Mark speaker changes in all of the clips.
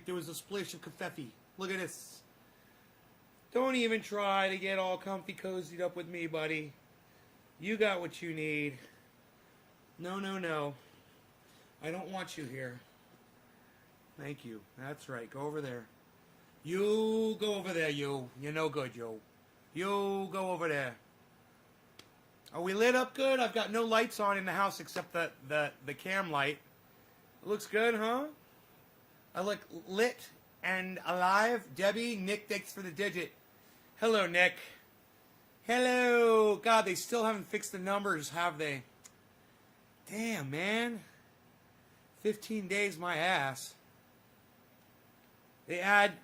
Speaker 1: There was a splish of kefefe. Look at this. Don't even try to get all comfy cozied up with me, buddy. You got what you need. No, no, no. I don't want you here. Thank you. That's right. Go over there. You go over there, you. You're no good, you. You go over there. Are we lit up good? I've got no lights on in the house except the cam light. It looks good, huh? I look lit and alive. Debbie, Nick, thanks for the digit. Hello, Nick. Hello. God, they still haven't fixed the numbers, have they? Damn, man. 15 days, my ass. They add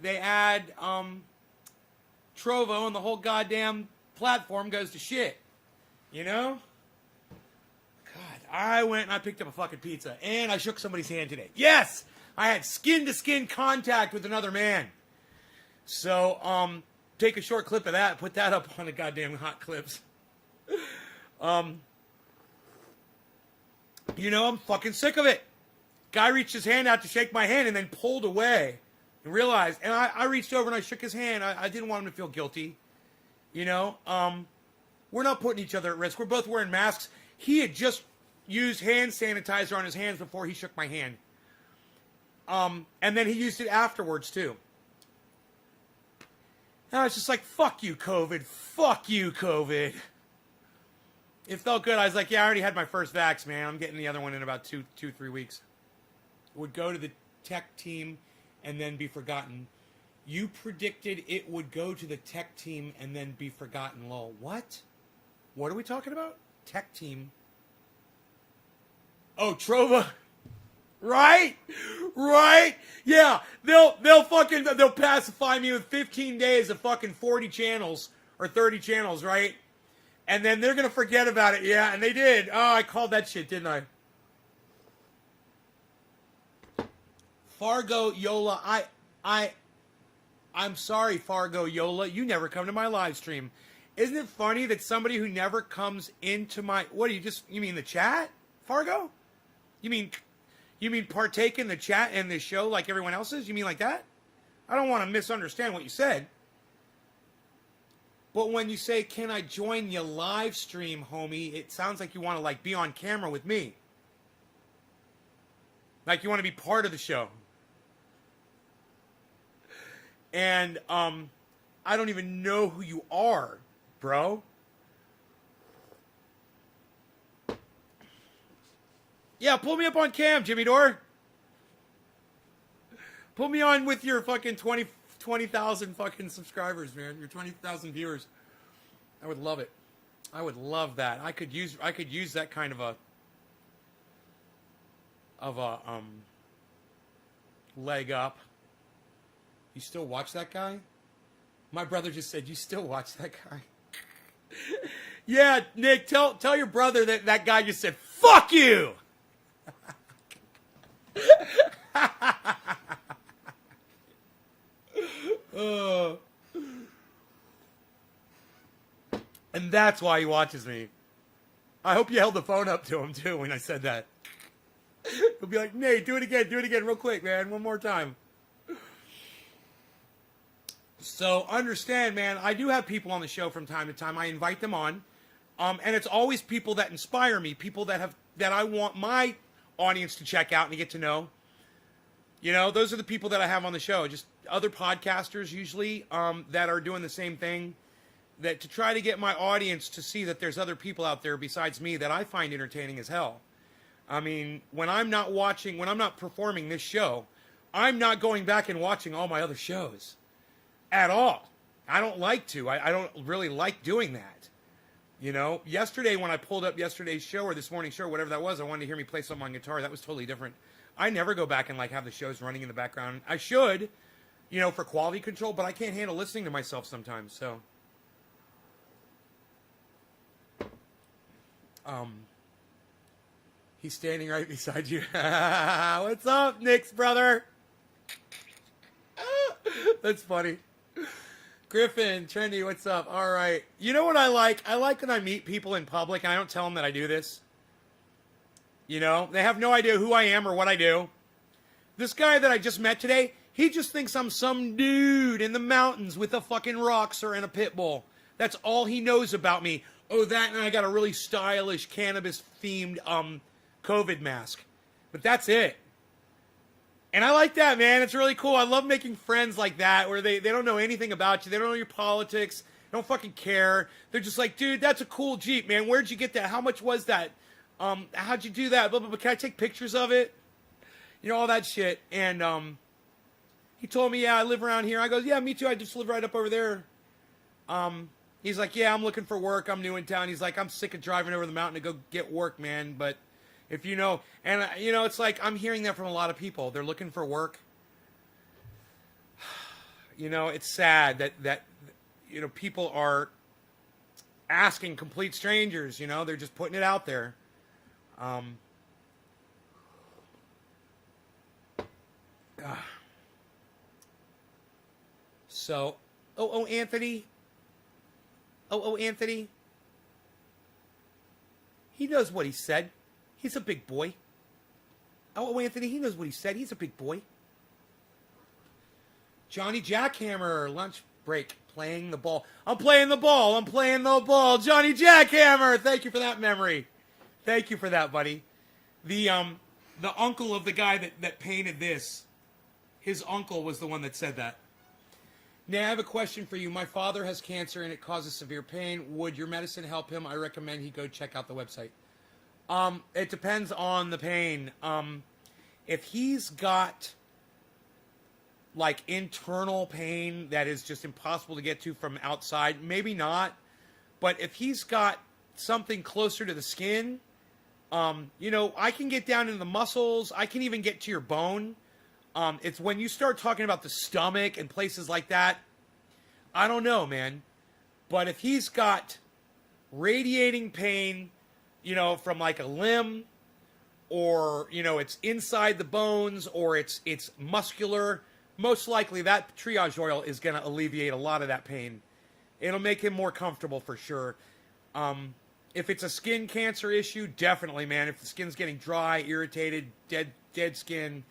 Speaker 1: Trovo and the whole goddamn platform goes to shit. You know? God, I went and I picked up a fucking pizza and I shook somebody's hand today. Yes! I had skin-to-skin contact with another man. So, take a short clip of that, put that up on the goddamn hot clips. You know, I'm fucking sick of it. Guy reached his hand out to shake my hand and then pulled away. And realized, and I reached over and I shook his hand. I didn't want him to feel guilty. You know, we're not putting each other at risk. We're both wearing masks. He had just used hand sanitizer on his hands before he shook my hand. And then he used it afterwards, too. And I was just like, fuck you, COVID. Fuck you, COVID. It felt good. I was like, yeah, I already had my first vax, man. I'm getting the other one in about 3 weeks. It would go to the tech team and then be forgotten. You predicted it would go to the tech team and then be forgotten, lol. What? What are we talking about? Tech team. Oh, Trova. Right? Right? Yeah. They'll pacify me with 15 days of fucking 40 channels or 30 channels, right? And then they're going to forget about it. Yeah, and they did. Oh, I called that shit, didn't I? Fargo Yola, I'm sorry, Fargo Yola. You never come to my live stream. Isn't it funny that somebody who never comes into my... What, you mean the chat, Fargo? You mean partake in the chat and the show like everyone else is? You mean like that? I don't want to misunderstand what you said. But when you say, can I join your live stream, homie, it sounds like you want to like be on camera with me. Like you want to be part of the show. And I don't even know who you are, bro. Yeah, pull me up on cam, Jimmy Dore. Pull me on with your fucking 20,000 fucking subscribers, man. Your 20,000 viewers. I would love it. I would love that. I could use that kind of a leg up. You still watch that guy? My brother just said, you still watch that guy? Yeah, Nick, tell your brother that guy just said, fuck you! And that's why he watches me. I hope you held the phone up to him, too, when I said that. He'll be like, Nate, do it again real quick, man. One more time. So understand, man, I do have people on the show from time to time. I invite them on. And it's always people that inspire me, people that I want my audience to check out and to get to know. You know, those are the people that I have on the show. Just other podcasters usually that are doing the same thing, that to try to get my audience to see that there's other people out there besides me that I find entertaining as hell. I mean, when I'm not performing this show, I'm not going back and watching all my other shows at all. I don't like to. I don't really like doing that. You know, yesterday when I pulled up yesterday's show or this morning's show, whatever that was, I wanted to hear me play something on guitar. That was totally different. I never go back and like have the shows running in the background. I should, you know, for quality control, but I can't handle listening to myself sometimes. So, he's standing right beside you. What's up, Nick's brother? That's funny. Griffin, Trendy, what's up? All right. You know what I like? I like when I meet people in public and I don't tell them that I do this. You know, they have no idea who I am or what I do. This guy that I just met today, He just thinks I'm some dude in the mountains with a fucking roxer and a pit bull. That's all he knows about me. Oh, that, and I got a really stylish cannabis-themed COVID mask. But that's it. And I like that, man. It's really cool. I love making friends like that where they don't know anything about you. They don't know your politics. They don't fucking care. They're just like, dude, that's a cool Jeep, man. Where'd you get that? How much was that? How'd you do that? Blah, blah, blah. Can I take pictures of it? You know, all that shit. And he told me, yeah, I live around here. I go, yeah, me too. I just live right up over there. He's like, yeah, I'm looking for work. I'm new in town. He's like, I'm sick of driving over the mountain to go get work, man. But if you know, and you know, it's like, I'm hearing that from a lot of people. They're looking for work. You know, it's sad that, you know, people are asking complete strangers, you know, they're just putting it out there. So, Anthony. Anthony. He knows what he said. He's a big boy. Anthony, he knows what he said. He's a big boy. Johnny Jackhammer, lunch break, playing the ball. I'm playing the ball. I'm playing the ball. Johnny Jackhammer. Thank you for that memory. Thank you for that, buddy. The uncle of the guy that painted this, his uncle was the one that said that. Now, I have a question for you. My father has cancer and it causes severe pain. Would your medicine help him? I recommend he go check out the website. It depends on the pain. If he's got like internal pain that is just impossible to get to from outside, maybe not. But if he's got something closer to the skin, you know, I can get down into the muscles. I can even get to your bone. It's when you start talking about the stomach and places like that, I don't know, man. But if he's got radiating pain, you know, from like a limb, or, you know, it's inside the bones, or it's muscular, most likely that triage oil is going to alleviate a lot of that pain. It'll make him more comfortable for sure. If it's a skin cancer issue, definitely, man. If the skin's getting dry, irritated, dead skin,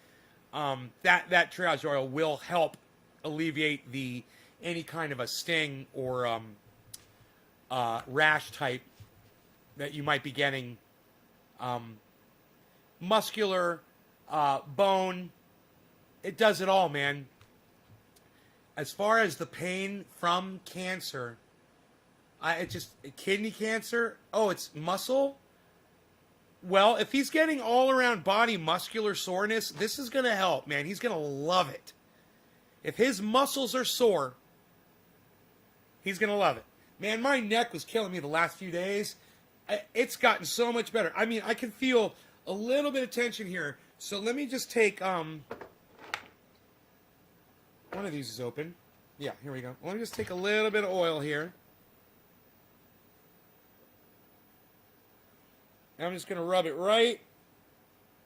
Speaker 1: that triage oil will help alleviate any kind of a sting or rash type that you might be getting. Muscular, bone, it does it all, man. As far as the pain from cancer, it's just kidney cancer. Oh, it's muscle. Well, if he's getting all around body muscular soreness, this is going to help, man. He's going to love it. If his muscles are sore, he's going to love it. Man, my neck was killing me the last few days. It's gotten so much better. I mean, I can feel a little bit of tension here. So let me just take, one of these is open. Yeah, here we go. Let me just take a little bit of oil here. And I'm just going to rub it right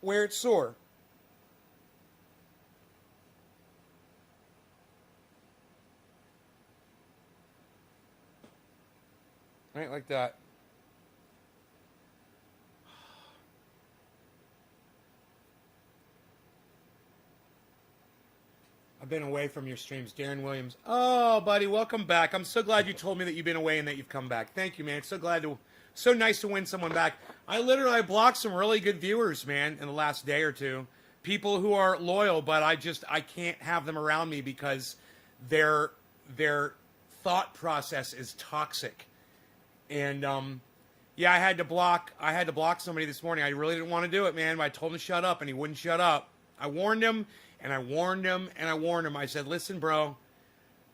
Speaker 1: where it's sore. Right like that. I've been away from your streams. Darren Williams. Oh, buddy, welcome back. I'm so glad you told me that you've been away and that you've come back. Thank you, man. So nice to win someone back. I blocked some really good viewers, man, in the last day or two. People who are loyal, but I can't have them around me because their thought process is toxic. And yeah, I had to block somebody this morning. I really didn't want to do it, man. But I told him to shut up, and he wouldn't shut up. I warned him, and I warned him, and I warned him. I said, listen, bro,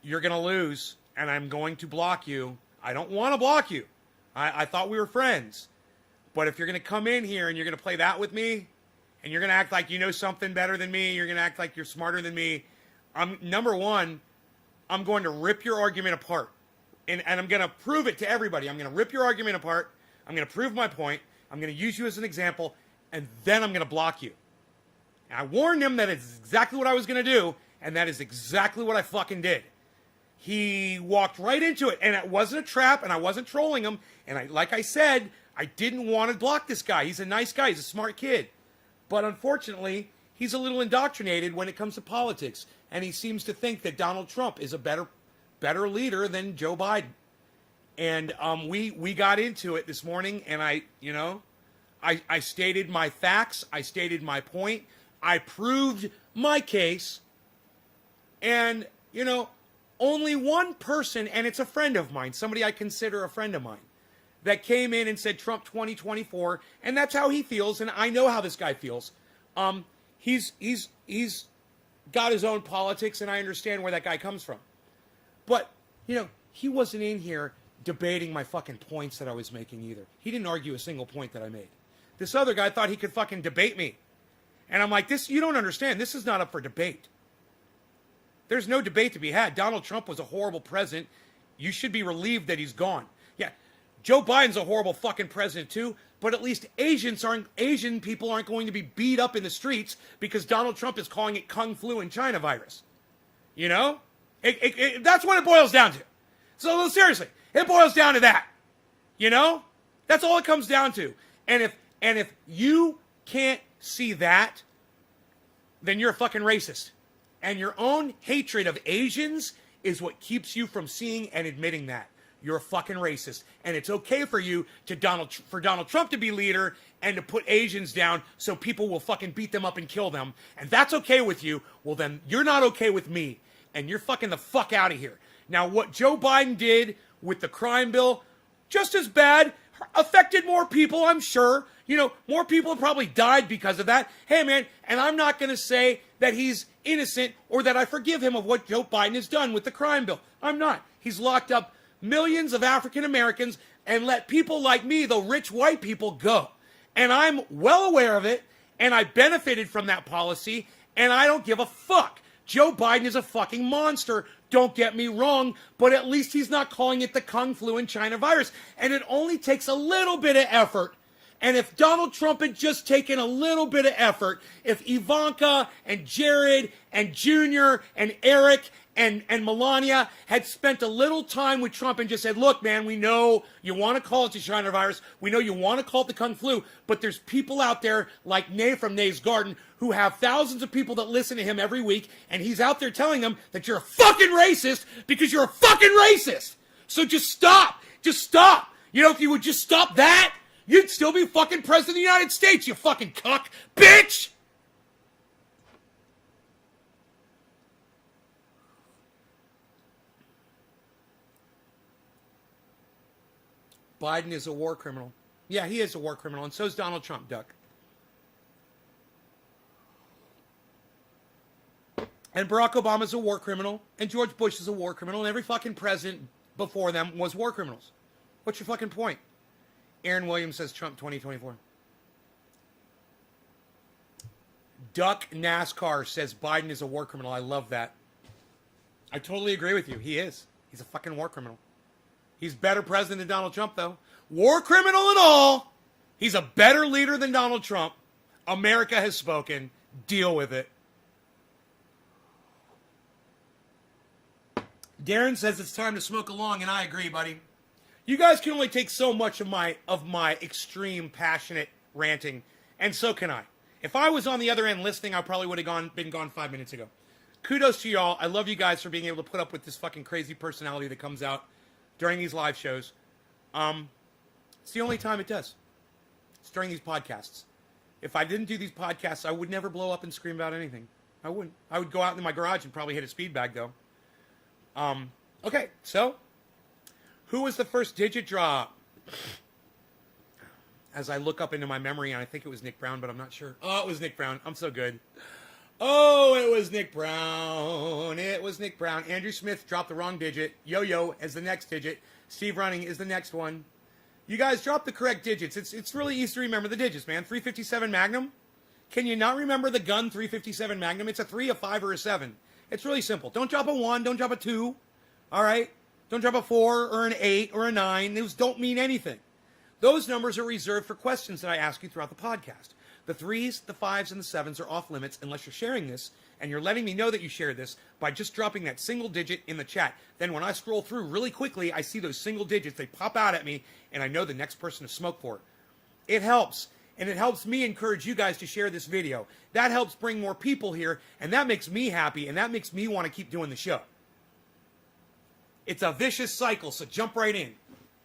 Speaker 1: you're going to lose, and I'm going to block you. I don't want to block you. I thought we were friends. But if you're going to come in here and you're going to play that with me, and you're going to act like you know something better than me, you're going to act like you're smarter than me, number one, I'm going to rip your argument apart. And I'm going to prove it to everybody. I'm going to rip your argument apart. I'm going to prove my point. I'm going to use you as an example. And then I'm going to block you. And I warned him that it's exactly what I was going to do. And that is exactly what I fucking did. He walked right into it. And it wasn't a trap. And I wasn't trolling him. And like I said, I didn't want to block this guy. He's a nice guy. He's a smart kid. But unfortunately, he's a little indoctrinated when it comes to politics. and he seems to think that Donald Trump is a better leader than Joe Biden. And we got into it this morning, and I stated my facts, I stated my point, I proved my case, and only one person, and it's a friend of mine, somebody I consider a friend of mine, that came in and said Trump 2024, and that's how he feels, and I know how this guy feels. He's got his own politics, and I understand where that guy comes from. But, he wasn't in here debating my fucking points that I was making either. He didn't argue a single point that I made. This other guy thought he could fucking debate me. And I'm like, you don't understand. This is not up for debate. There's no debate to be had. Donald Trump was a horrible president. You should be relieved that he's gone. Yeah, Joe Biden's a horrible fucking president too, but at least Asian people aren't going to be beat up in the streets because Donald Trump is calling it Kung Flu and China virus. That's what it boils down to. So seriously, it boils down to that. That's all it comes down to. And if you can't see that, then you're a fucking racist. And your own hatred of Asians is what keeps you from seeing and admitting that. You're a fucking racist. And it's okay for you for Donald Trump to be leader and to put Asians down so people will fucking beat them up and kill them. And that's okay with you. Well, then you're not okay with me. And you're fucking the fuck out of here. Now, what Joe Biden did with the crime bill, just as bad, affected more people, I'm sure. More people have probably died because of that. Hey, man, and I'm not going to say that he's innocent or that I forgive him of what Joe Biden has done with the crime bill. I'm not. He's locked up millions of African Americans and let people like me, the rich white people, go. And I'm well aware of it, and I benefited from that policy, and I don't give a fuck. Joe Biden is a fucking monster. Don't get me wrong, but at least he's not calling it the Kung Flu and China virus. And it only takes a little bit of effort. And if Donald Trump had just taken a little bit of effort, if Ivanka and Jared and Junior and Eric and Melania had spent a little time with Trump and just said, look, man, we know you want to call it the China virus. We know you want to call it the Kung Flu, but there's people out there like Nay from Nay's Garden who have thousands of people that listen to him every week, and he's out there telling them that you're a fucking racist because you're a fucking racist. So just stop. Just stop. If you would just stop that, you'd still be fucking president of the United States, you fucking cuck bitch! Biden is a war criminal. Yeah, he is a war criminal, and so is Donald Trump, Duck. And Barack Obama's a war criminal, and George Bush is a war criminal, and every fucking president before them was war criminals. What's your fucking point? Aaron Williams says Trump 2024. Duck NASCAR says Biden is a war criminal. I love that. I totally agree with you. He is. He's a fucking war criminal. He's better president than Donald Trump, though. War criminal and all. He's a better leader than Donald Trump. America has spoken. Deal with it. Darren says it's time to smoke along, and I agree, buddy. You guys can only take so much of my extreme, passionate ranting, and so can I. If I was on the other end listening, I probably would have been gone 5 minutes ago. Kudos to y'all. I love you guys for being able to put up with this fucking crazy personality that comes out during these live shows. It's the only time it does. It's during these podcasts. If I didn't do these podcasts, I would never blow up and scream about anything. I wouldn't. I would go out in my garage and probably hit a speed bag, though. Okay, so who was the first digit drop? As I look up into my memory, and I think it was Nick Brown, but I'm not sure. Oh, it was Nick Brown. I'm so good. Oh, it was Nick Brown. It was Nick Brown. Andrew Smith dropped the wrong digit. Yo-Yo as the next digit. Steve Running is the next one. You guys dropped the correct digits. It's really easy to remember the digits, man. 357 Magnum. Can you not remember the gun 357 Magnum? It's a 3, a 5, or a 7. It's really simple. Don't drop a 1. Don't drop a 2. All right? Don't drop a 4 or an 8 or a 9. Those don't mean anything. Those numbers are reserved for questions that I ask you throughout the podcast. The 3s, the 5s, and the 7s are off limits unless you're sharing this, and you're letting me know that you shared this by just dropping that single digit in the chat. Then when I scroll through really quickly, I see those single digits. They pop out at me, and I know the next person to smoke for. It helps. And it helps me encourage you guys to share this video. That helps bring more people here, and that makes me happy, and that makes me want to keep doing the show. It's a vicious cycle, so jump right in.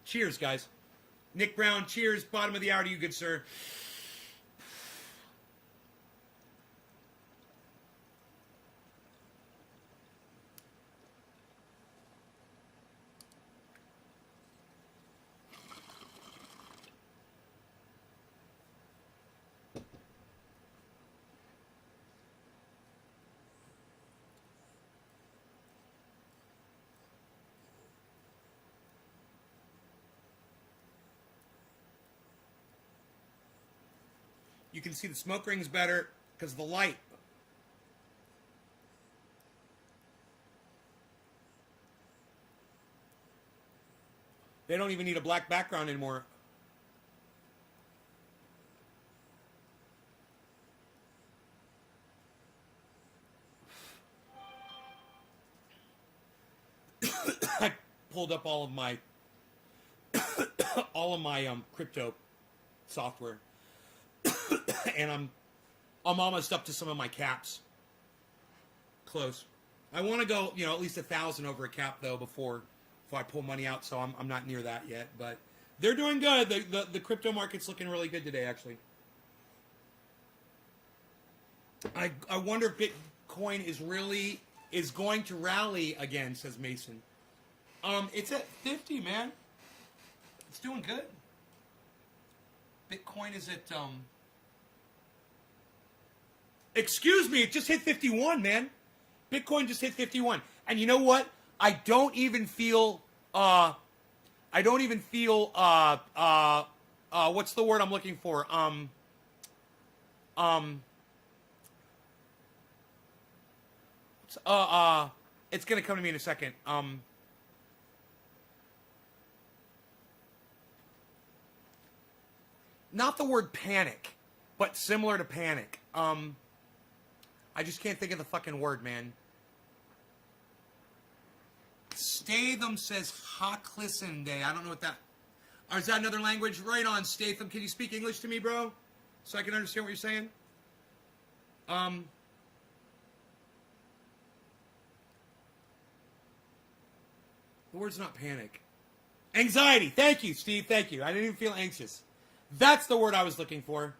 Speaker 1: Cheers, guys. Nick Brown, cheers. Bottom of the hour to you, good sir. You can see the smoke rings better because of the light. They don't even need a black background anymore. I pulled up all of my crypto software. And I'm almost up to some of my caps. Close. I want to go, at least 1,000 over a cap though before I pull money out. So I'm not near that yet, but they're doing good. The crypto market's looking really good today, actually. I wonder if Bitcoin is going to rally again, says Mason. It's at 50, man. It's doing good. Bitcoin is at excuse me, it just hit 51, man. Bitcoin just hit 51. And you know what? I don't even feel what's the word I'm looking for? It's gonna come to me in a second. Not the word panic, but similar to panic. I just can't think of the fucking word, man. Statham says Haklisende. I don't know what that... Or is that another language? Right on, Statham. Can you speak English to me, bro? So I can understand what you're saying? The word's not panic. Anxiety. Thank you, Steve. Thank you. I didn't even feel anxious. That's the word I was looking for.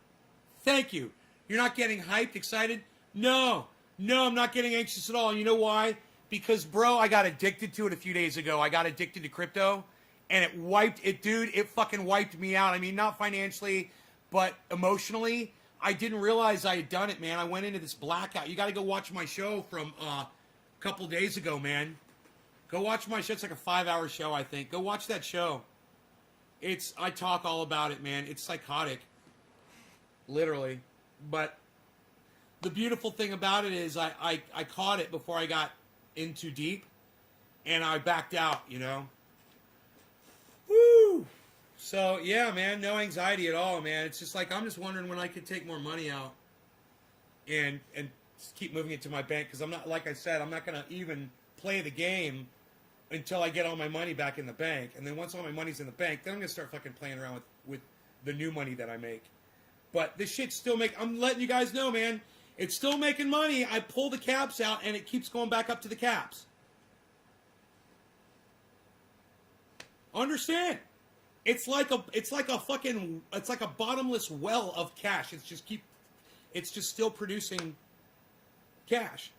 Speaker 1: Thank you. You're not getting hyped, excited? No, I'm not getting anxious at all. And you know why? Because, bro, I got addicted to it a few days ago. I got addicted to crypto, and it fucking wiped me out. I mean, not financially, but emotionally. I didn't realize I had done it, man. I went into this blackout. You got to go watch my show from a couple days ago, man. Go watch my show. It's like a 5-hour show, I think. Go watch that show. I talk all about it, man. It's psychotic. Literally. But the beautiful thing about it is I caught it before I got in too deep, and I backed out, Woo! So, yeah, man, no anxiety at all, man. It's just like I'm just wondering when I could take more money out and just keep moving it to my bank, because I'm not, like I said, I'm not going to even play the game until I get all my money back in the bank. And then once all my money's in the bank, then I'm going to start fucking playing around with the new money that I make. But this shit's still I'm letting you guys know, man. It's still making money. I pull the caps out, and it keeps going back up to the caps. Understand? It's like a bottomless well of cash. It's just still producing cash,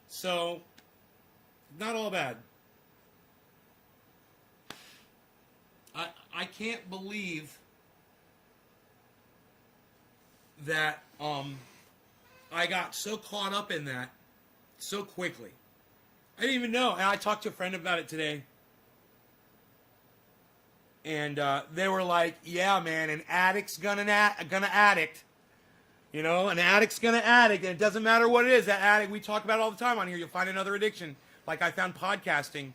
Speaker 1: So, not all bad. I can't believe that I got so caught up in that so quickly. I didn't even know. And I talked to a friend about it today. And they were like, yeah, man, an addict's gonna addict. An addict's gonna addict. And it doesn't matter what it is. That addict, we talk about it all the time on here. You'll find another addiction. Like I found podcasting.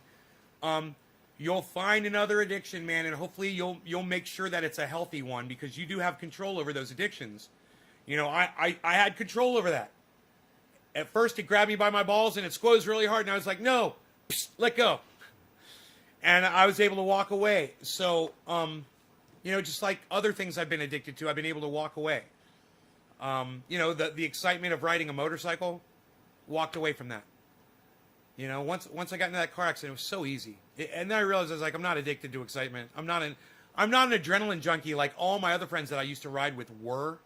Speaker 1: You'll find another addiction, man. And hopefully you'll make sure that it's a healthy one, because you do have control over those addictions. I had control over that. At first, it grabbed me by my balls and it squoze really hard, and I was like, no, let go. And I was able to walk away. So, You know, just like other things I've been addicted to, I've been able to walk away. You know, the excitement of riding a motorcycle, walked away from that. You know, once I got into that car accident, it was so easy. And then I realized I was like, I'm not addicted to excitement. I'm not an adrenaline junkie like all my other friends that I used to ride with were.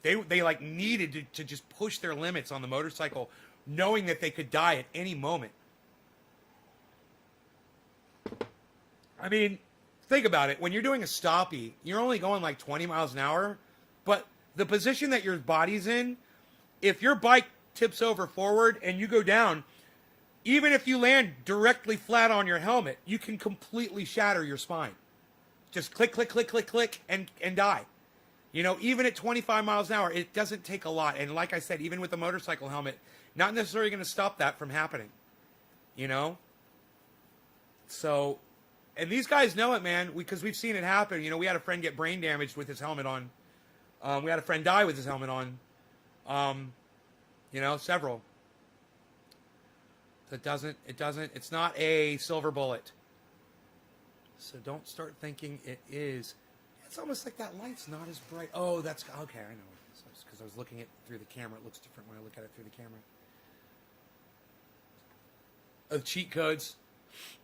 Speaker 1: They like needed to just push their limits on the motorcycle, knowing that they could die at any moment. I mean, think about it. When you're doing a stoppie, you're only going like 20 miles an hour, but the position that your body's in, if your bike tips over forward and you go down, even if you land directly flat on your helmet, you can completely shatter your spine. Just click, click, click, click, click, and die. You know, even at 25 miles an hour, it doesn't take a lot. And like I said, even with a motorcycle helmet, not necessarily going to stop that from happening. You know? So, and these guys know it, man, because we've seen it happen. You know, we had a friend get brain damaged with his helmet on. We had a friend die with his helmet on. You know, several. So it's not a silver bullet. So don't start thinking it is. It's almost like that light's not as bright. Oh, that's, okay, I know what it is. Because I was looking at it through the camera. It looks different when I look at it through the camera. Of cheat codes.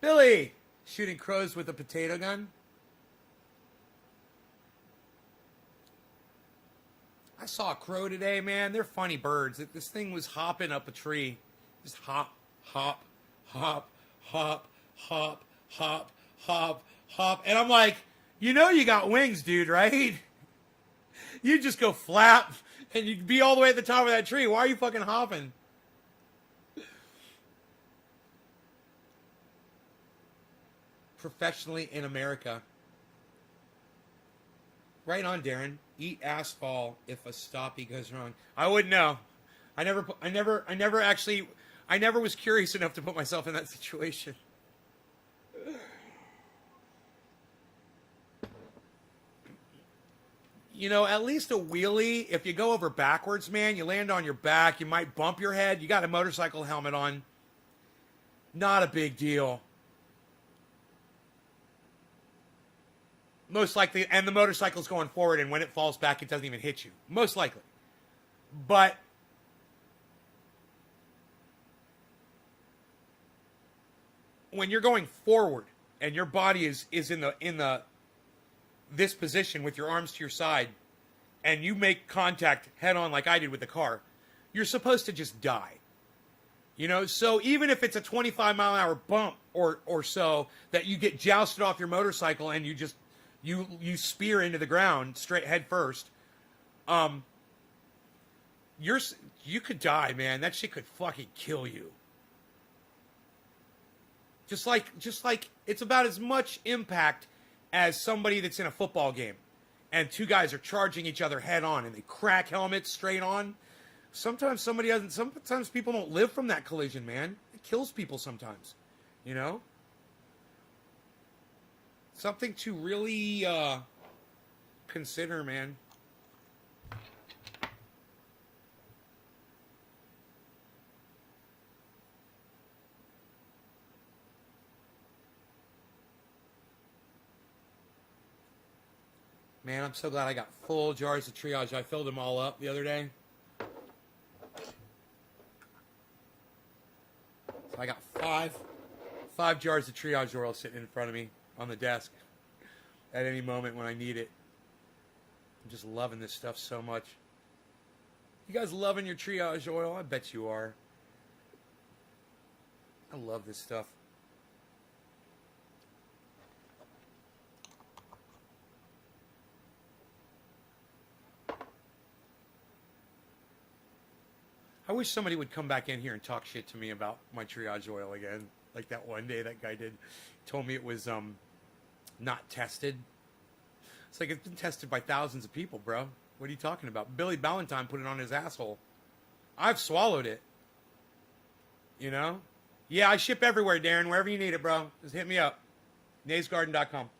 Speaker 1: Billy! Shooting crows with a potato gun. I saw a crow today, man. They're funny birds. This thing was hopping up a tree. Just hop, hop, hop, hop, hop, hop, hop, hop. And I'm like, you know you got wings, dude, right? You just go flap and you'd be all the way at the top of that tree. Why are you fucking hopping? Professionally in America. Right on, Darren. Eat asphalt if a stoppie goes wrong. I wouldn't know. I never was curious enough to put myself in that situation. You know, at least a wheelie, if you go over backwards, man, you land on your back, you might bump your head, you got a motorcycle helmet on. Not a big deal. Most likely, and the motorcycle's going forward, and when it falls back, it doesn't even hit you. Most likely. But when you're going forward and your body is in this position with your arms to your side, and you make contact head on like I did with the car, you're supposed to just die. You know, so even if it's a 25 mile an hour bump or so that you get jousted off your motorcycle and you just you spear into the ground straight head first, you could die, man. That shit could fucking kill you. Just like it's about as much impact as somebody that's in a football game and two guys are charging each other head on and they crack helmets straight on. Sometimes people don't live from that collision, man. It kills people sometimes, you know? Something to really consider, man. Man, I'm so glad I got full jars of triage. I filled them all up the other day. So I got five jars of triage oil sitting in front of me on the desk at any moment when I need it. I'm just loving this stuff so much. You guys loving your triage oil? I bet you are. I love this stuff. I wish somebody would come back in here and talk shit to me about my triage oil again. Like that one day that guy did. He told me it was not tested. It's like it's been tested by thousands of people, bro. What are you talking about? Billy Ballantyne put it on his asshole. I've swallowed it. You know? Yeah, I ship everywhere, Darren. Wherever you need it, bro. Just hit me up. naysgarden.com.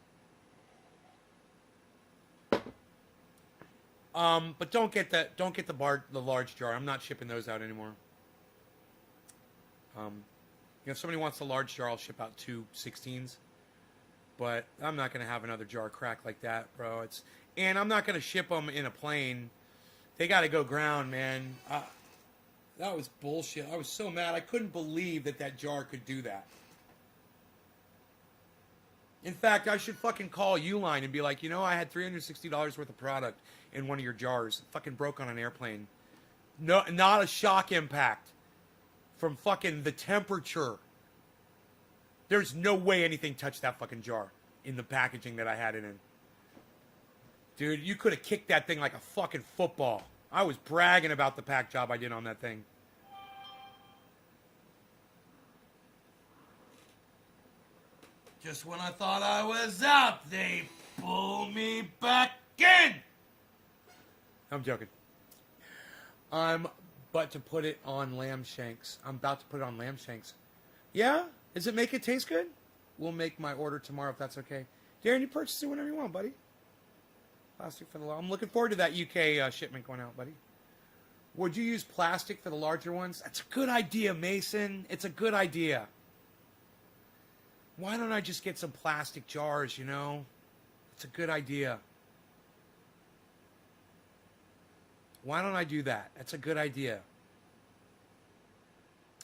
Speaker 1: But don't get the large jar. I'm not shipping those out anymore. If somebody wants the large jar, I'll ship out 2 16s. But I'm not going to have another jar crack like that, bro. And I'm not going to ship them in a plane. They got to go ground, man. That was bullshit. I was so mad. I couldn't believe that jar could do that. In fact, I should fucking call Uline and be like, I had $360 worth of product in one of your jars. It fucking broke on an airplane. No, not a shock impact from fucking the temperature. There's no way anything touched that fucking jar in the packaging that I had it in. Dude, you could have kicked that thing like a fucking football. I was bragging about the pack job I did on that thing. Just when I thought I was out, they pull me back in. I'm joking. I'm about to put it on lamb shanks. Yeah? Does it make it taste good? We'll make my order tomorrow if that's okay. Darren, you purchase it whenever you want, buddy. Plastic for the... I'm looking forward to that UK shipment going out, buddy. Would you use plastic for the larger ones? That's a good idea, Mason. It's a good idea. Why don't I just get some plastic jars, It's a good idea. Why don't I do that? That's a good idea.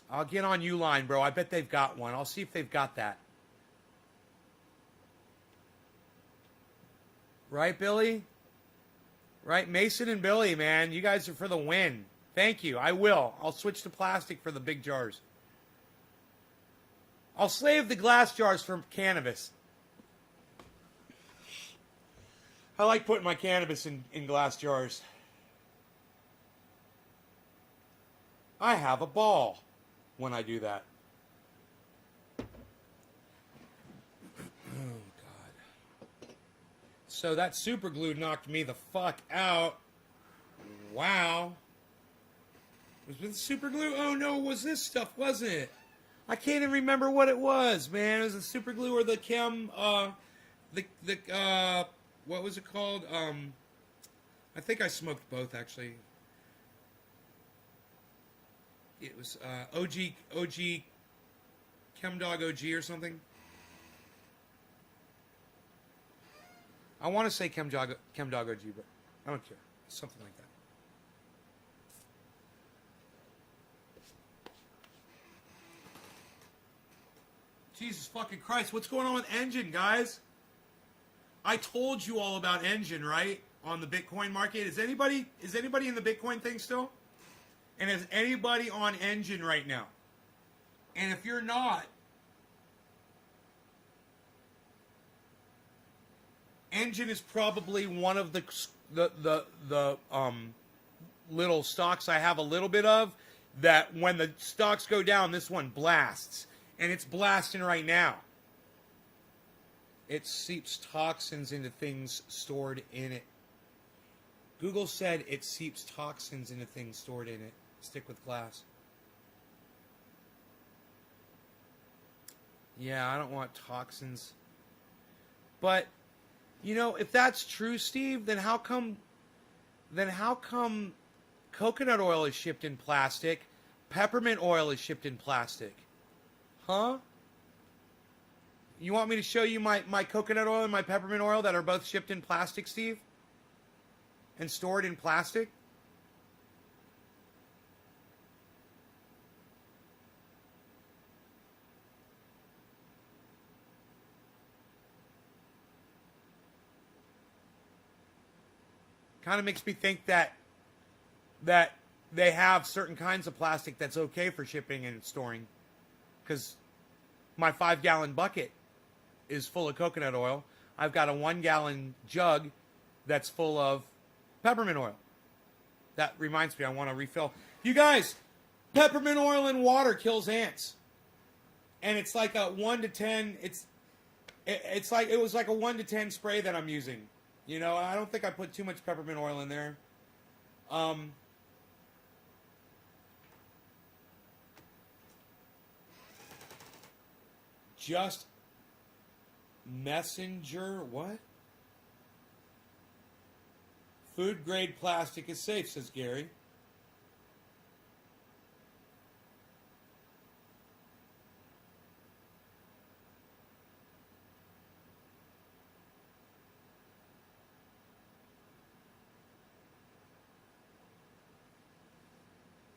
Speaker 1: I'll get on Uline, bro. I bet they've got one. I'll see if they've got that. Right, Billy? Right, Mason and Billy, man. You guys are for the win. Thank you. I will. I'll switch to plastic for the big jars. I'll slave the glass jars for cannabis. I like putting my cannabis in glass jars. I have a ball when I do that. Oh, God. So that super glue knocked me the fuck out. Wow. Was it super glue? Oh, no, it was this stuff, wasn't it? I can't even remember what it was, man. It was the super glue or the what was it called? I think I smoked both, actually. It was OG Chemdog OG or something. I want to say Chemdog OG, but I don't care. Something like that. Jesus fucking Christ, what's going on with Engine, guys? I told you all about Engine, right? On the Bitcoin market. Is anybody in the Bitcoin thing still? And is anybody on Engine right now? And if you're not, Engine is probably one of the little stocks I have a little bit of, that when the stocks go down, this one blasts. And it's blasting right now. It seeps toxins into things stored in it. Google said it seeps toxins into things stored in it. Stick with glass. Yeah, I don't want toxins. But, if that's true, Steve, then how come coconut oil is shipped in plastic, peppermint oil is shipped in plastic? Huh? You want me to show you my coconut oil and my peppermint oil that are both shipped in plastic, Steve? And stored in plastic? Kind of makes me think that they have certain kinds of plastic that's okay for shipping and storing. Because my 5-gallon bucket is full of coconut oil. I've got a 1-gallon jug that's full of peppermint oil. That reminds me, I want to refill. You guys, peppermint oil and water kills ants. And it's like a 1 to 10. It was like a 1 to 10 spray that I'm using. I don't think I put too much peppermint oil in there. Just messenger, what? Food grade plastic is safe, says Gary.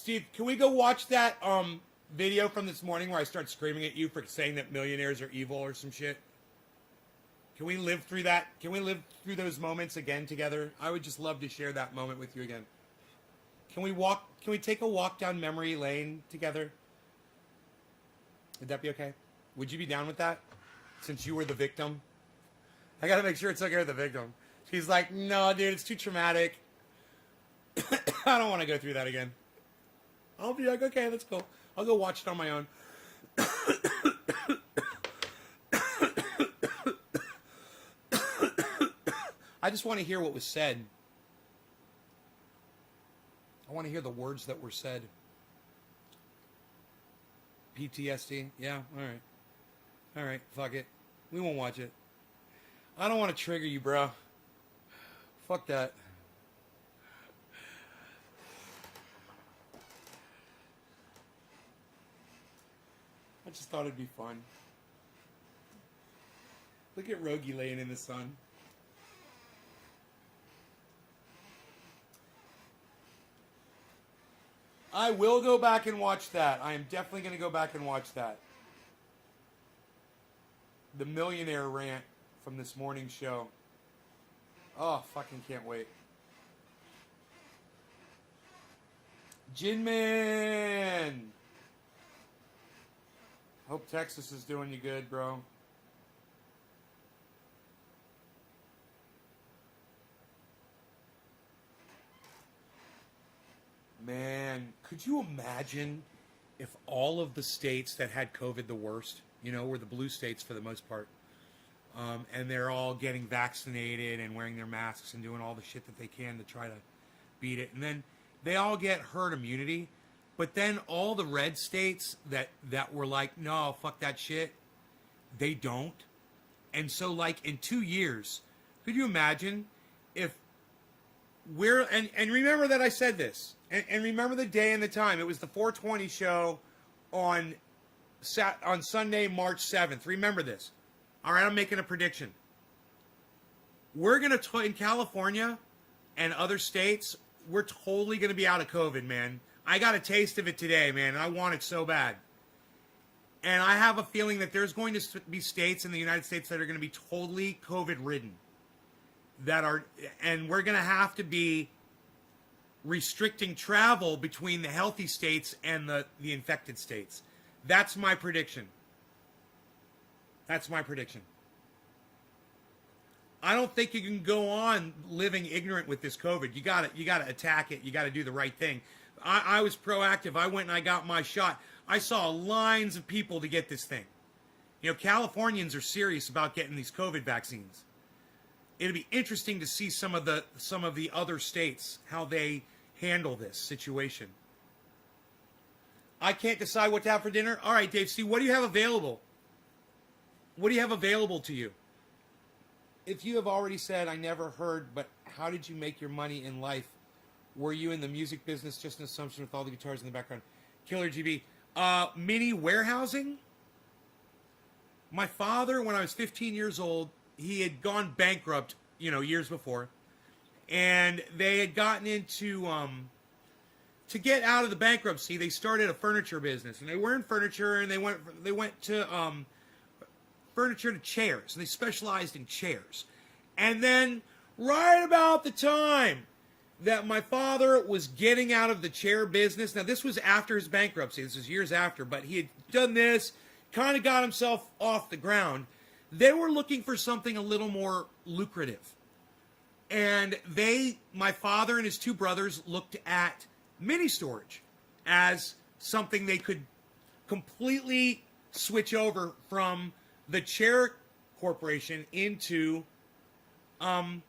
Speaker 1: Steve, can we go watch that video from this morning where I start screaming at you for saying that millionaires are evil or some shit? Can we live through that? Can we live through those moments again together? I would just love to share that moment with you again. Can we take a walk down memory lane together? Would that be okay? Would you be down with that? Since you were the victim? I gotta make sure it's okay with the victim. She's like, no, dude, it's too traumatic. I don't want to go through that again. I'll be like, okay, that's cool. I'll go watch it on my own. I just want to hear what was said. I want to hear the words that were said. PTSD? Yeah, all right. All right, fuck it. We won't watch it. I don't want to trigger you, bro. Fuck that. I just thought it'd be fun. Look at Rogie laying in the sun. I will go back and watch that. I am definitely going to go back and watch that. The millionaire rant from this morning's show. Oh, fucking can't wait. Jinman! Hope Texas is doing you good, bro. Man, could you imagine if all of the states that had COVID the worst, you know, were the blue states for the most part, and they're all getting vaccinated and wearing their masks and doing all the shit that they can to try to beat it, and then they all get herd immunity, but then all the red states that were like, no, fuck that shit, they don't. And so, like, in 2 years, could you imagine if we're, and remember that I said this, and remember the day and the time. It was the 420 show on Sunday, March 7th. Remember this. All right, I'm making a prediction. We're going to, in California and other states, we're totally going to be out of COVID, man. I got a taste of it today, man, and I want it so bad. And I have a feeling that there's going to be states in the United States that are going to be totally COVID-ridden. And we're going to have to be restricting travel between the healthy states and the infected states. That's my prediction. That's my prediction. I don't think you can go on living ignorant with this COVID. You gotta attack it. You gotta do the right thing. I was proactive. I went and I got my shot. I saw lines of people to get this thing. You know, Californians are serious about getting these COVID vaccines. It'll be interesting to see some of the other states, how they handle this situation. I can't decide what to have for dinner. All right, Dave C., what do you have available? What do you have available to you? If you have already said, I never heard, but how did you make your money in life? Were you in the music business? Just an assumption with all the guitars in the background. Killer GB. Mini warehousing? My father, when I was 15 years old, he had gone bankrupt, years before. And they had gotten into, to get out of the bankruptcy, they started a furniture business. And they were in furniture, and they went to furniture to chairs. And they specialized in chairs. And then, right about the time that my father was getting out of the chair business, now this was after his bankruptcy, this was years after, but he had done this, kind of got himself off the ground. They were looking for something a little more lucrative. And my father and his two brothers looked at mini storage as something they could completely switch over from the chair corporation into mini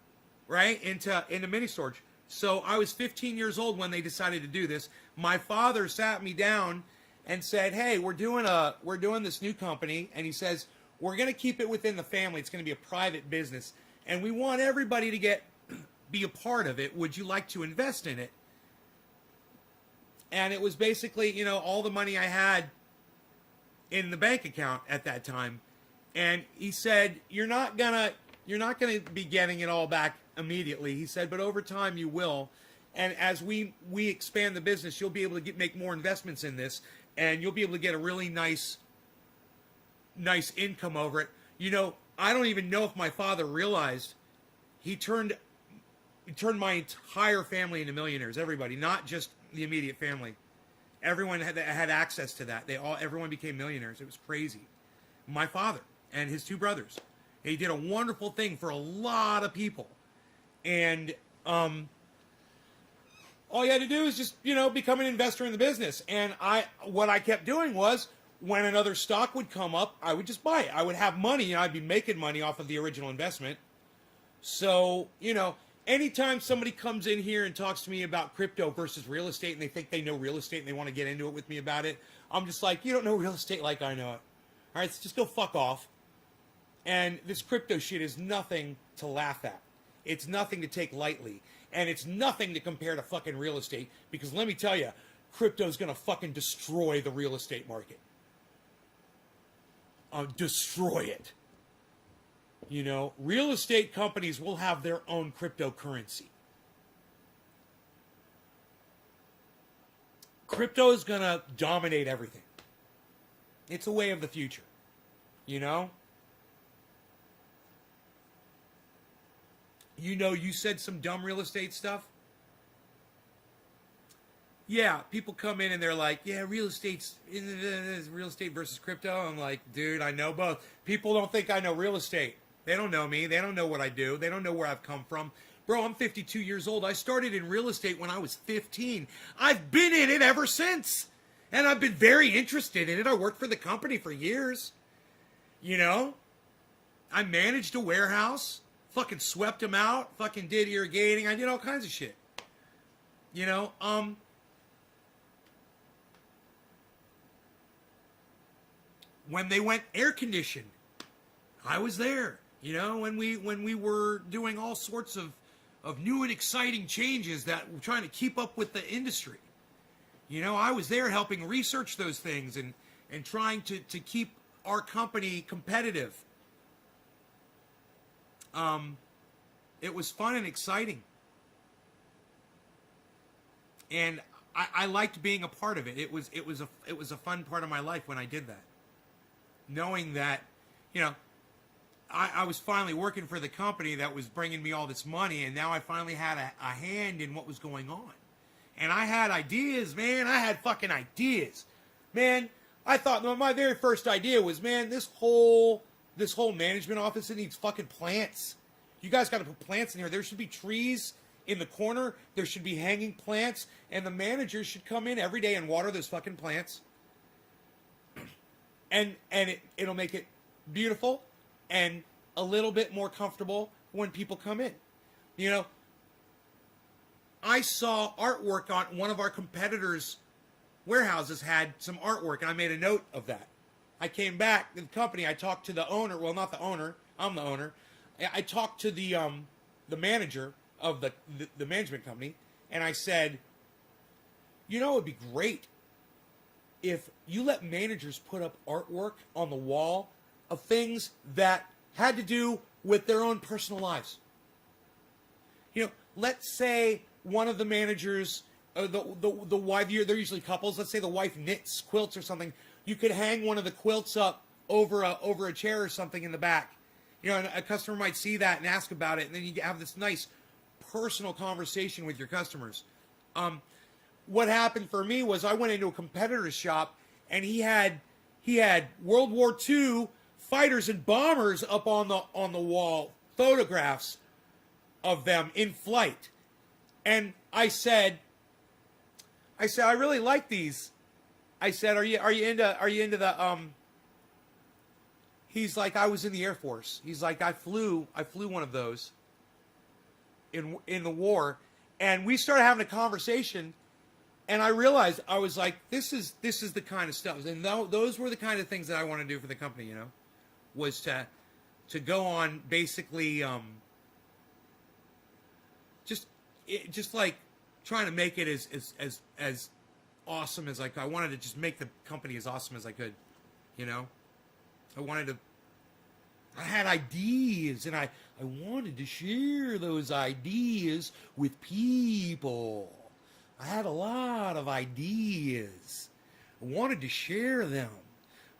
Speaker 1: storage. So I was 15 years old when they decided to do this. My father sat me down and said, hey, we're doing this new company. And he says, we're going to keep it within the family. It's going to be a private business. And we want everybody to be a part of it. Would you like to invest in it? And it was basically, all the money I had in the bank account at that time. And he said, you're not gonna be getting it all back immediately. He said, but over time you will. And as we expand the business, you'll be able to make more investments in this, and you'll be able to get a really nice income over it. You know, I don't even know if my father realized he turned my entire family into millionaires. Everybody, not just the immediate family. Everyone had access to that. Everyone became millionaires. It was crazy. My father and his two brothers. He did a wonderful thing for a lot of people. And all you had to do is just, you know, become an investor in the business. And what I kept doing was, when another stock would come up, I would just buy it. I would have money, and I'd be making money off of the original investment. So, you know, anytime somebody comes in here and talks to me about crypto versus real estate, and they think they know real estate and they want to get into it with me about it, I'm just like, you don't know real estate like I know it. All right, so just go fuck off. And this crypto shit is nothing to laugh at. It's nothing to take lightly. And it's nothing to compare to fucking real estate, because let me tell you, crypto's going to fucking destroy the real estate market. Destroy it. You know, real estate companies will have their own cryptocurrency. Crypto is going to dominate everything. It's a way of the future. You know? You know, you said some dumb real estate stuff. Yeah, people come in and they're like, yeah, real estate versus crypto. I'm like, dude, I know both. People don't think I know real estate. They don't know me. They don't know what I do. They don't know where I've come from. Bro, I'm 52 years old. I started in real estate when I was 15. I've been in it ever since. And I've been very interested in it. I worked for the company for years. You know? I managed a warehouse. Fucking swept them out. Fucking did irrigating. I did all kinds of shit. You know? When they went air conditioned, I was there. You know, when we were doing all sorts of new and exciting changes that were trying to keep up with the industry. You know, I was there helping research those things and trying to keep our company competitive. It was fun and exciting. And I liked being a part of it. It was a fun part of my life when I did that. Knowing that, you know, I was finally working for the company that was bringing me all this money, and now I finally had a hand in what was going on. And I had ideas, man. I had fucking ideas. Man, I thought, my very first idea was, man, this whole management office, it needs fucking plants. You guys got to put plants in here. There should be trees in the corner. There should be hanging plants. And the managers should come in every day and water those fucking plants. And it'll make it beautiful and a little bit more comfortable when people come in. You know, I saw artwork on one of our competitors' warehouses had some artwork, and I made a note of that. I came back to the company. I talked to the owner. Well, not the owner. I'm the owner. I talked to the manager of the management company, and I said, you know, it would be great if you let managers put up artwork on the wall of things that had to do with their own personal lives. You know, let's say one of the managers, the wife, they're usually couples. Let's say the wife knits quilts or something. You could hang one of the quilts up over a chair or something in the back. You know, and a customer might see that and ask about it, and then you have this nice personal conversation with your customers. What happened for me was I went into a competitor's shop, and he had World War II fighters and bombers up on the wall, photographs of them in flight. And I said, I really like these. I said, are you into the He's like, I was in the Air Force. He's like, I flew one of those in the war, and we started having a conversation. And I realized, I was like, this is the kind of stuff. And those were the kind of things that I want to do for the company, you know, was to go on basically just like trying to make it as awesome as I wanted to just make the company as awesome as I could, you know. I wanted to I had ideas, and I wanted to share those ideas with people. I had a lot of ideas. I wanted to share them.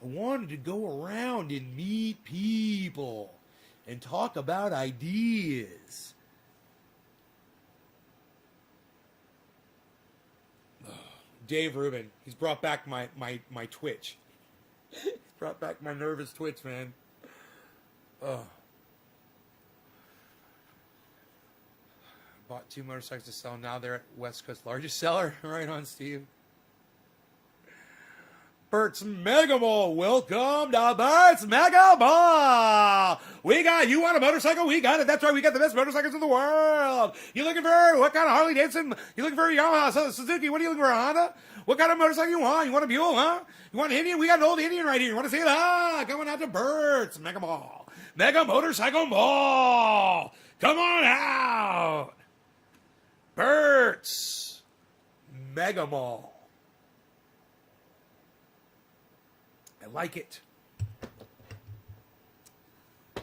Speaker 1: I wanted to go around and meet people and talk about ideas. Dave Rubin, he's brought back my twitch. He's brought back my nervous twitch, man. Bought 2 motorcycles to sell. Now they're at West Coast largest seller. Right on, Steve. Bert's Mega Mall. Welcome to Bert's Mega Mall. We got, you want a motorcycle? We got it. That's right. We got the best motorcycles in the world. You looking for what kind of Harley Davidson? You looking for a Yamaha, Suzuki? What are you looking for, a Honda? What kind of motorcycle you want? You want a mule, huh? You want an Indian? We got an old Indian right here. You want to see it? Coming out to Bert's Mega Mall. Mega Motorcycle Mall. Come on out. Bert's Mega Mall. I like it. I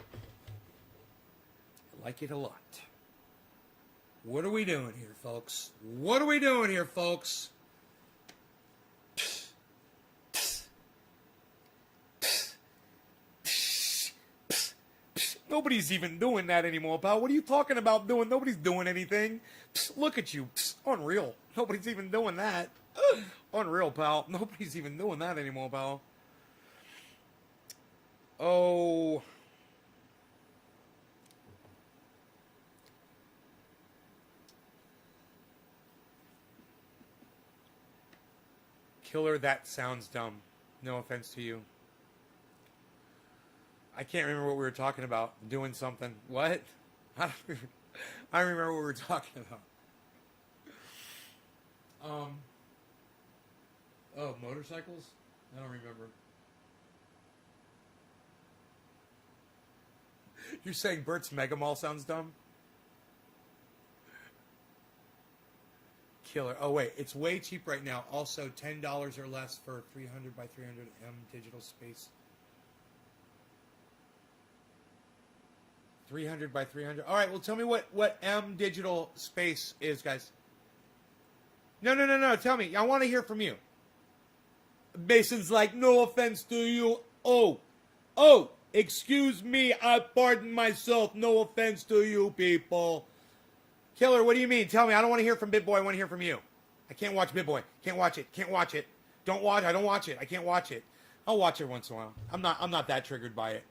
Speaker 1: like it a lot. What are we doing here, folks? What are we doing here, folks? Nobody's even doing that anymore, pal. What are you talking about doing? Nobody's doing anything. Look at you. Unreal. Nobody's even doing that. Unreal, pal. Nobody's even doing that anymore, pal. Oh. Killer, that sounds dumb. No offense to you. I can't remember what we were talking about. Doing something. What? I don't remember what we were talking about. Oh, motorcycles? I don't remember. You're saying Bert's Mega Mall sounds dumb? Killer. Oh, wait. It's way cheap right now. Also, $10 or less for 300 by 300 M digital space. 300 by 300. All right, well, tell me what M digital space is, guys. No. Tell me. I want to hear from you. Mason's like, no offense to you. Oh. Excuse me, I pardon myself. No offense to you people. Killer, what do you mean? Tell me. I don't want to hear from BitBoy. I want to hear from you. I can't watch BitBoy. Can't watch it. Don't watch. I don't watch it. I can't watch it. I'll watch it once in a while. I'm not that triggered by it.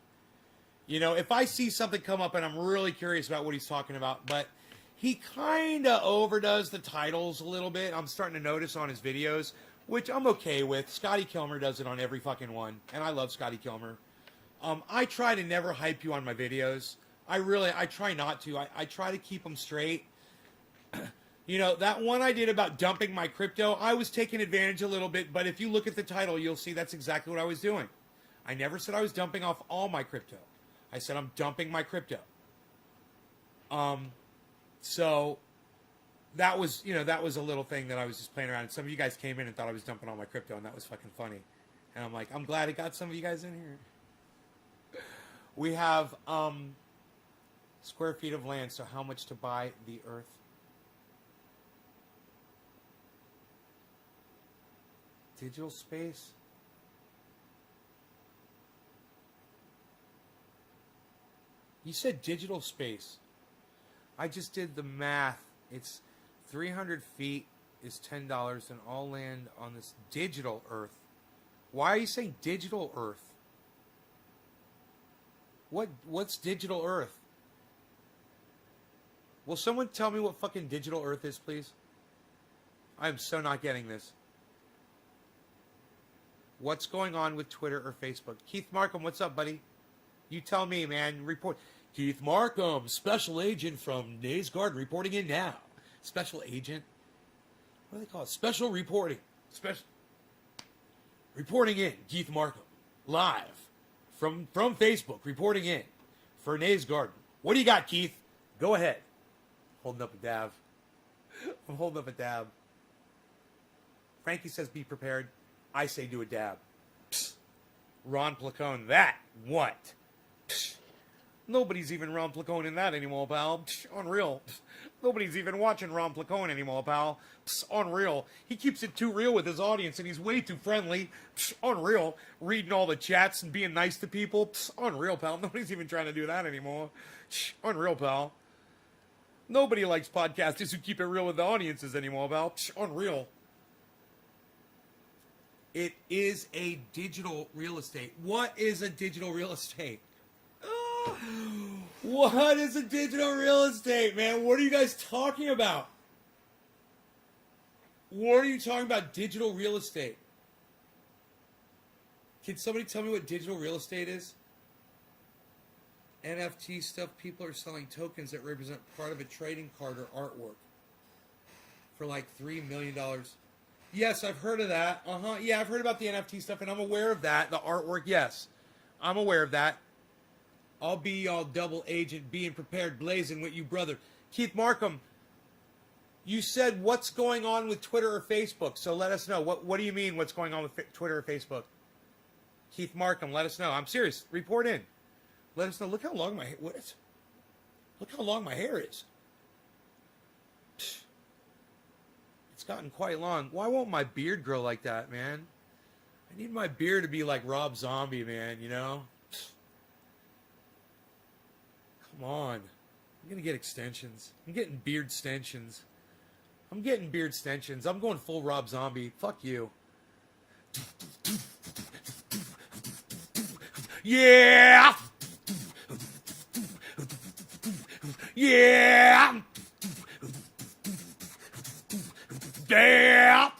Speaker 1: You know, if I see something come up and I'm really curious about what he's talking about, but he kind of overdoes the titles a little bit. I'm starting to notice on his videos, which I'm okay with. Scotty Kilmer does it on every fucking one, and I love Scotty Kilmer. I try to never hype you on my videos. I try not to. I try to keep them straight. You know, that one I did about dumping my crypto, I was taking advantage a little bit, but if you look at the title, you'll see that's exactly what I was doing. I never said I was dumping off all my crypto. I said I'm dumping my crypto. So that was a little thing that I was just playing around. And some of you guys came in and thought I was dumping all my crypto, and that was fucking funny. And I'm like, I'm glad it got some of you guys in here. We have square feet of land, so how much to buy the earth? Digital space? You said digital space. I just did the math. It's 300 feet is $10, and all land on this digital earth. Why are you saying digital earth? What's digital earth? Will someone tell me what fucking digital earth is, please? I am so not getting this. What's going on with Twitter or Facebook? Keith Markham, what's up, buddy? You tell me, man. Report. Keith Markham, special agent from Nays Garden, reporting in now. Special agent? What do they call it? Special reporting. Reporting in. Keith Markham. Live. From Facebook, reporting in. For Nays Garden. What do you got, Keith? Go ahead. Holding up a dab. I'm holding up a dab. Frankie says be prepared. I say do a dab. Psst. Ron Placone, that what? Psst. Nobody's even Ron Placone in that anymore, pal. Psh, unreal. Psh, nobody's even watching Ron Placone anymore, pal. Psh, unreal. He keeps it too real with his audience, and he's way too friendly. Psh, unreal. Reading all the chats and being nice to people. Psh, unreal, pal. Nobody's even trying to do that anymore. Psh, unreal, pal. Nobody likes podcasters who keep it real with the audiences anymore, pal. Psh, unreal. It is a digital real estate. What is a digital real estate? What is a digital real estate, man? What are you guys talking about? What are you talking about, digital real estate? Can somebody tell me what digital real estate is? NFT stuff, people are selling tokens that represent part of a trading card or artwork for like $3 million. Yes, I've heard of that. Yeah, I've heard about the NFT stuff, and I'm aware of that. The artwork, yes. I'm aware of that. I'll be y'all double agent, being prepared, blazing with you, brother. Keith Markham, you said what's going on with Twitter or Facebook, so let us know. What do you mean what's going on with Twitter or Facebook? Keith Markham, let us know. I'm serious. Report in. Let us know. Look how long my hair is. Look how long my hair is. It's gotten quite long. Why won't my beard grow like that, man? I need my beard to be like Rob Zombie, man, you know? Come on. I'm going to get extensions. I'm getting beard extensions. I'm getting beard extensions. I'm going full Rob Zombie. Fuck you. Yeah! Yeah! Yeah!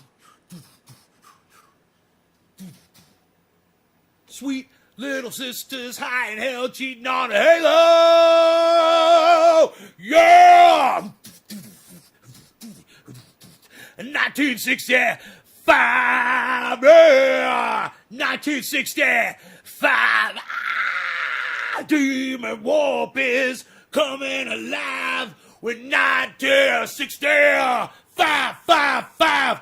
Speaker 1: Sweet little sisters high in hell cheating on a halo! Yeah! 1965! Yeah! 1965! Demon Warp is coming alive with 1965! 555!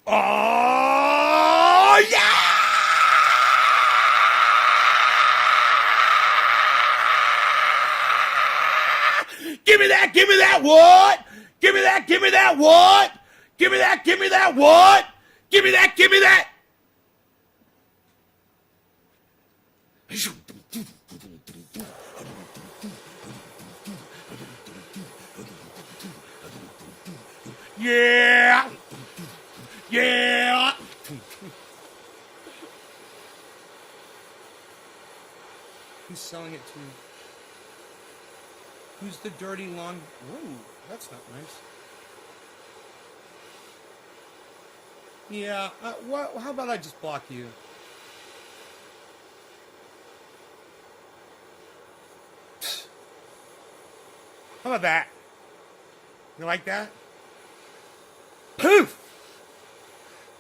Speaker 1: Oh yeah! Give me that what? Give me that what? Give me that what? Give me that. Yeah. Yeah. Who's selling it to? Who's the dirty long? Whoa, that's not nice. Yeah, how about I just block you? How about that? You like that? Poof!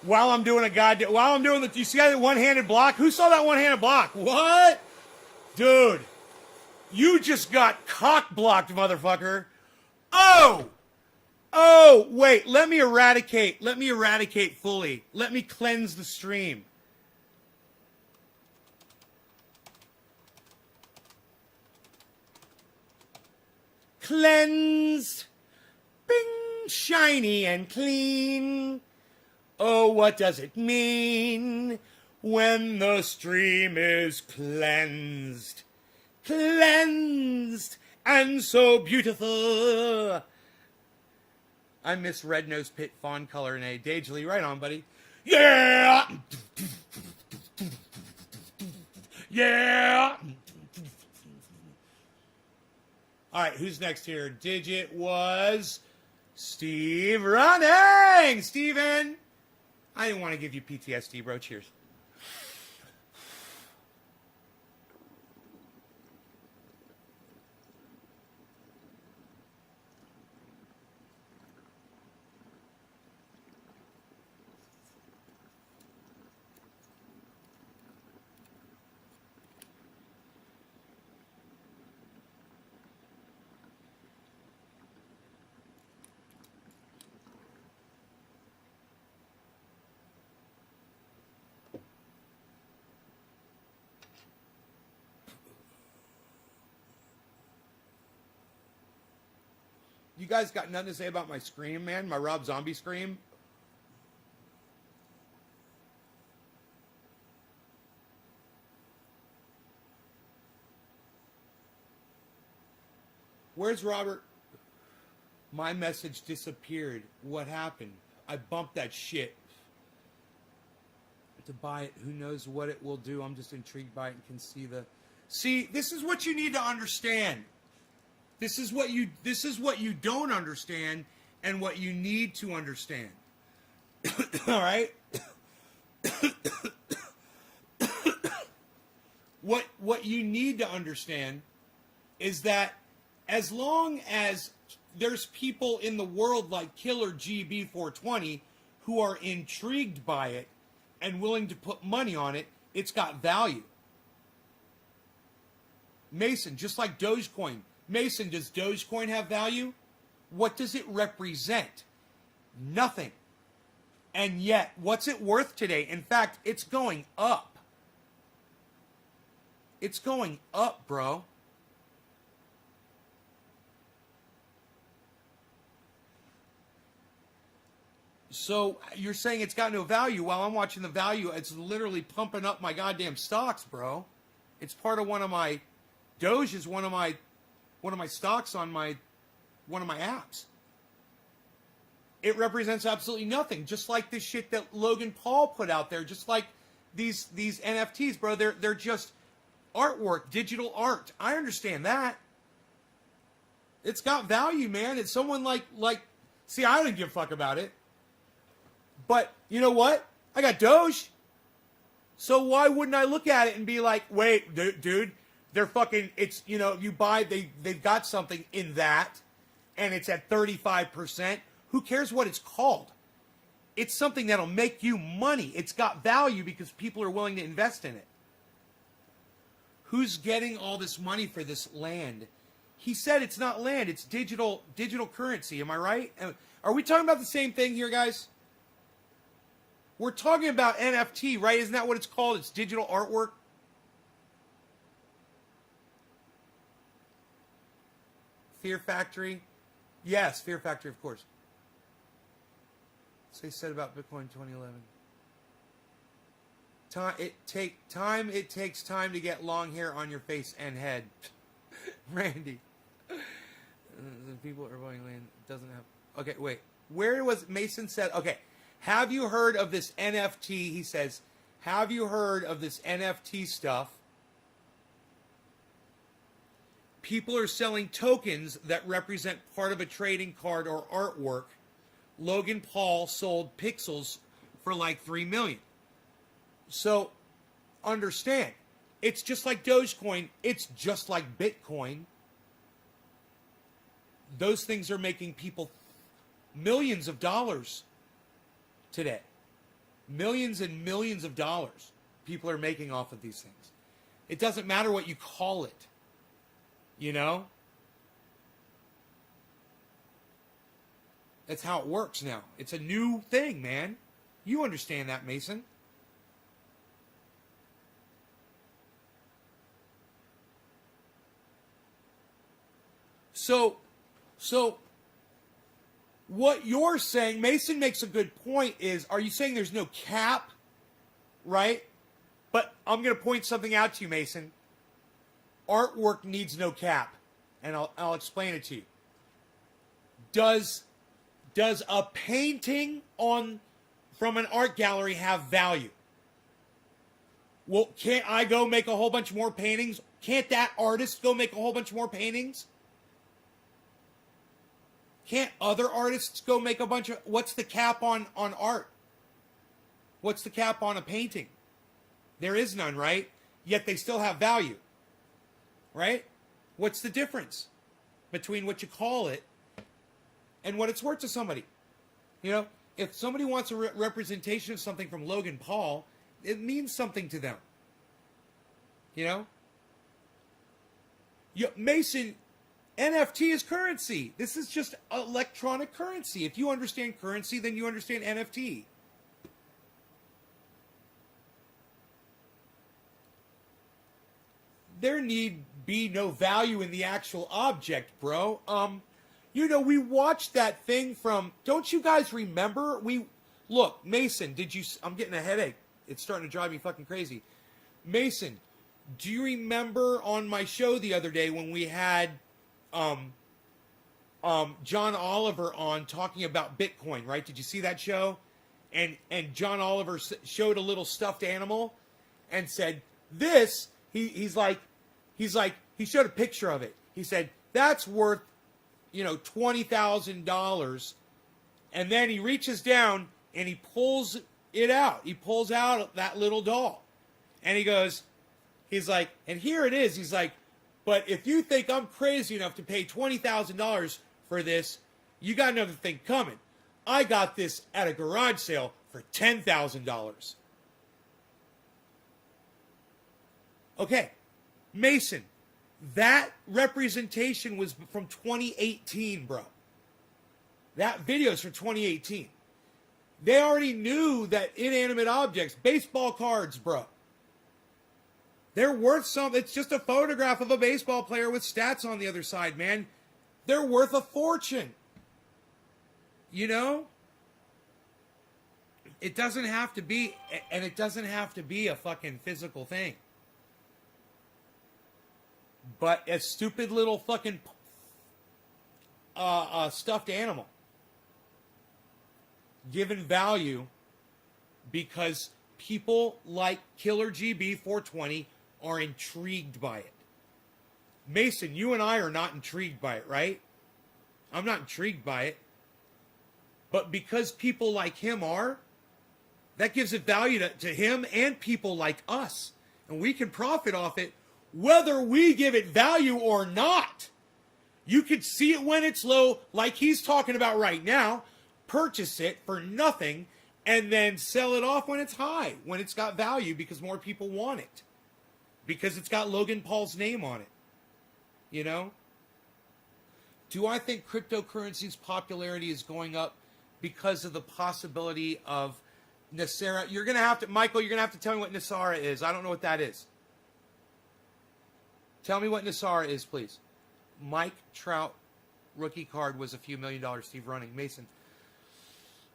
Speaker 1: While I'm doing you see that one-handed block? Who saw that one-handed block? What? Dude. You just got cock-blocked, motherfucker. Oh! Oh, wait. Let me eradicate fully. Let me cleanse the stream. Cleansed. Bing! Shiny and clean. Oh, what does it mean when the stream is cleansed? Cleansed and so beautiful. I miss Red Nose Pit Fawn Color in a Dagely. Right on, buddy. Yeah! Yeah! All right, who's next here? Digit was Steve Running. Steven! I didn't want to give you PTSD, bro. Cheers. guys got nothing to say about my scream, man? My Rob Zombie scream? Where's Robert? My message disappeared. What happened? I bumped that shit. To buy it, who knows what it will do. I'm just intrigued by it and can see the... See, this is what you need to understand. This is what you don't understand and what you need to understand. All right? What you need to understand is that as long as there's people in the world like Killer GB420 who are intrigued by it and willing to put money on it, it's got value. Mason, just like Dogecoin. Mason, does Dogecoin have value? What does it represent? Nothing. And yet, what's it worth today? In fact, it's going up. It's going up, bro. So you're saying it's got no value. While I'm watching the value, it's literally pumping up my goddamn stocks, bro. It's part of one of my... Doge is one of my stocks on one of my apps. It represents absolutely nothing. Just like this shit that Logan Paul put out there. Just like these NFTs, bro. They're just artwork, digital art. I understand that. It's got value, man. It's someone like... See, I don't give a fuck about it. But you know what? I got Doge. So why wouldn't I look at it and be like, wait, dude, they're fucking, it's, you know, you buy, they've got something in that, and it's at 35%. Who cares what it's called? It's something that'll make you money. It's got value because people are willing to invest in it. Who's getting all this money for this land? He said it's not land, it's digital currency. Am I right? Are we talking about the same thing here, guys? We're talking about NFT, right? Isn't that what it's called? It's digital artwork. Fear Factory. Yes, Fear Factory, of course. So he said about Bitcoin 2011. It takes time to get long hair on your face and head. Randy. The people are buying land. Doesn't have... Okay, wait. Where was Mason said... Okay. Have you heard of this NFT? He says, have you heard of this NFT stuff? People are selling tokens that represent part of a trading card or artwork. Logan Paul sold pixels for like $3 million. So, understand, it's just like Dogecoin. It's just like Bitcoin. Those things are making people millions of dollars today. Millions and millions of dollars people are making off of these things. It doesn't matter what you call it. You know? That's how it works now. It's a new thing, man. You understand that, Mason. So what you're saying, Mason makes a good point, is, are you saying there's no cap? Right? But I'm going to point something out to you, Mason. Artwork needs no cap. And I'll explain it to you. Does a painting from an art gallery have value? Well, can't I go make a whole bunch more paintings? Can't that artist go make a whole bunch more paintings? Can't other artists go make a bunch of... What's the cap on art? What's the cap on a painting? There is none, right? Yet they still have value. Right? What's the difference between what you call it and what it's worth to somebody? You know, if somebody wants a representation of something from Logan Paul, it means something to them. You know? Mason... NFT is currency. This is just electronic currency. If you understand currency, then you understand NFT. There need be no value in the actual object, bro. You know, we watched that thing from, don't you guys remember? Look, Mason, I'm getting a headache. It's starting to drive me fucking crazy. Mason, do you remember on my show the other day when we had John Oliver on talking about Bitcoin, right? Did you see that show? And John Oliver showed a little stuffed animal and said, this, he showed a picture of it. He said, that's worth, $20,000. And then he reaches down and he pulls it out. He pulls out that little doll. And he's like, and here it is. He's like, but if you think I'm crazy enough to pay $20,000 for this, you got another thing coming. I got this at a garage sale for $10,000. Okay, Mason, that representation was from 2018, bro. That video's from 2018. They already knew that inanimate objects, baseball cards, bro, they're worth something. It's just a photograph of a baseball player with stats on the other side, man. They're worth a fortune. You know? It doesn't have to be, and it doesn't have to be a fucking physical thing. But a stupid little fucking stuffed animal given value because people like Killer GB 420 are intrigued by it. Mason, you and I are not intrigued by it, right? I'm not intrigued by it. But because people like him are, that gives it value to him and people like us. And we can profit off it whether we give it value or not. You could see it when it's low, like he's talking about right now, purchase it for nothing, and then sell it off when it's high, when it's got value because more people want it. Because it's got Logan Paul's name on it. You know? Do I think cryptocurrency's popularity is going up because of the possibility of Nasara? You're going to have to, Michael, you're going to have to tell me what Nasara is. I don't know what that is. Tell me what Nasara is, please. Mike Trout rookie card was a few $1 million. Steve Running. Mason.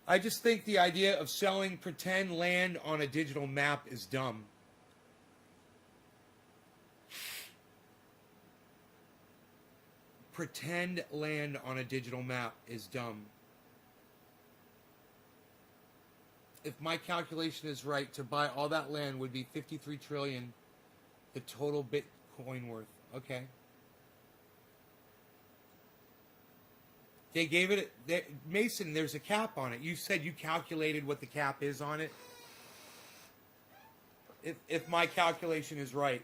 Speaker 1: I just think the idea of selling pretend land on a digital map is dumb. Pretend land on a digital map is dumb. If my calculation is right, to buy all that land would be 53 trillion, the total Bitcoin worth. Okay. They gave it, Mason, there's a cap on it. You said you calculated what the cap is on it. If my calculation is right.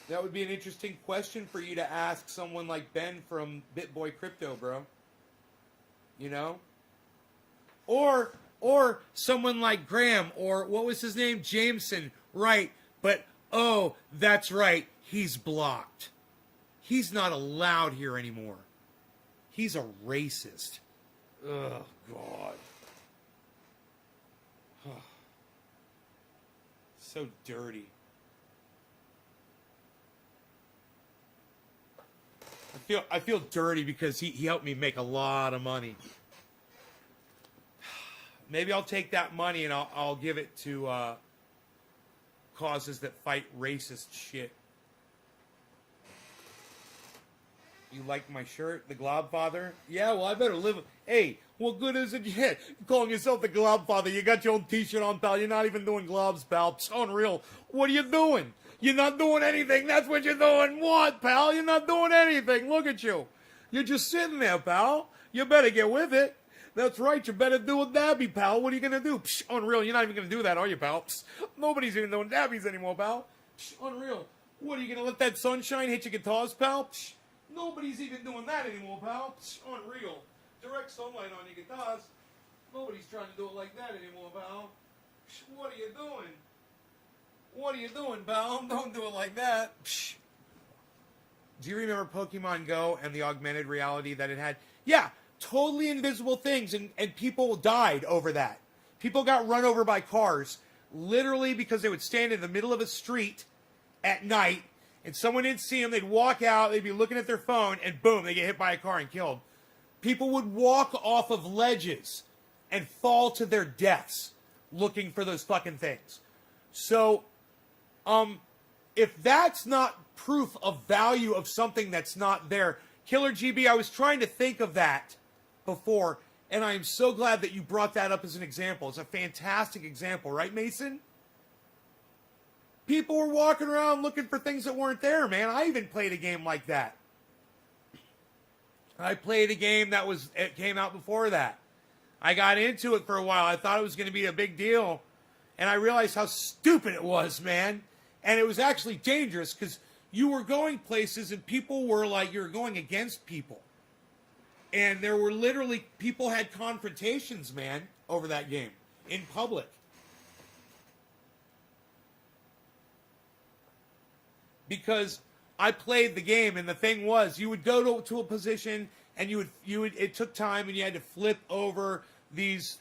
Speaker 1: That would be an interesting question for you to ask someone like Ben from BitBoy Crypto, bro. You know? Or someone like Graham, or what was his name? Jameson. Right. But, oh, that's right. He's blocked. He's not allowed here anymore. He's a racist. Oh, God. So dirty. I feel dirty because he helped me make a lot of money. Maybe I'll take that money and I'll give it to causes that fight racist shit. You like my shirt, the Globfather? Yeah, well, I better live. Hey, what good is it? Yeah, calling yourself the Globfather. You got your own t-shirt on, pal. You're not even doing globs, pal. It's unreal. What are you doing? You're not doing anything. That's what you're doing. What, pal? You're not doing anything. Look at you. You're just sitting there, pal. You better get with it. That's right. You better do a dabby, pal. What are you going to do? Psh, unreal. You're not even going to do that, are you, pal? Psh, nobody's even doing dabbies anymore, pal. Psh, unreal. What, are you going to let that sunshine hit your guitars, pal? Psh, nobody's even doing that anymore, pal. Psh, unreal. Direct sunlight on your guitars. Nobody's trying to do it like that anymore, pal. Psh, what are you doing? What are you doing, pal? Don't do it like that. Psh. Do you remember Pokemon Go and the augmented reality that it had? Yeah, totally invisible things, and people died over that. People got run over by cars, literally because they would stand in the middle of a street at night, and someone didn't see them, they'd walk out, they'd be looking at their phone, and boom, they get hit by a car and killed. People would walk off of ledges and fall to their deaths looking for those fucking things. So, if that's not proof of value of something that's not there, Killer GB, I was trying to think of that before, and I am so glad that you brought that up as an example. It's a fantastic example, right, Mason? People were walking around looking for things that weren't there, man. I even played a game like that. I played a game it came out before that. I got into it for a while. I thought it was going to be a big deal. And I realized how stupid it was, man. And it was actually dangerous because you were going places and people were like, you're going against people. And there were literally, people had confrontations, man, over that game in public. Because I played the game, and the thing was, you would go to a position, and you would. It took time, and you had to flip over these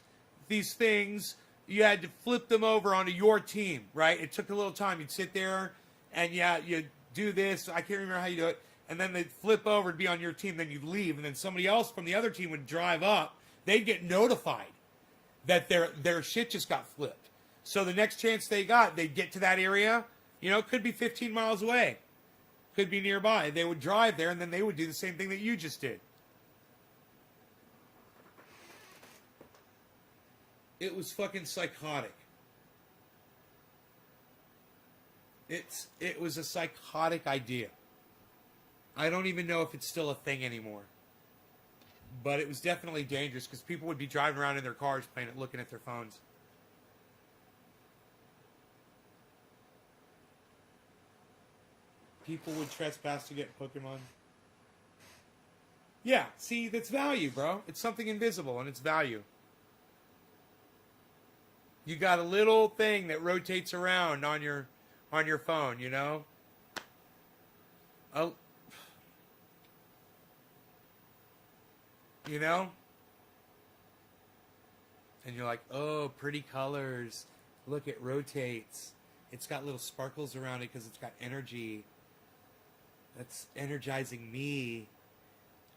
Speaker 1: things. You had to flip them over onto your team, right? It took a little time. You'd sit there, and you'd do this. I can't remember how you do it. And then they'd flip over to be on your team. Then you'd leave, and then somebody else from the other team would drive up. They'd get notified that their shit just got flipped. So the next chance they got, they'd get to that area. You know, it could be 15 miles away. Could be nearby. They would drive there, and then they would do the same thing that you just did. It was fucking psychotic. It was a psychotic idea. I don't even know if it's still a thing anymore. But it was definitely dangerous because people would be driving around in their cars playing it, looking at their phones. People would trespass to get Pokemon. Yeah, see, that's value, bro. It's something invisible, and it's value. You got a little thing that rotates around on your phone, you know? Oh, you know? And you're like, oh, pretty colors. Look, it rotates. It's got little sparkles around it because it's got energy. That's energizing me.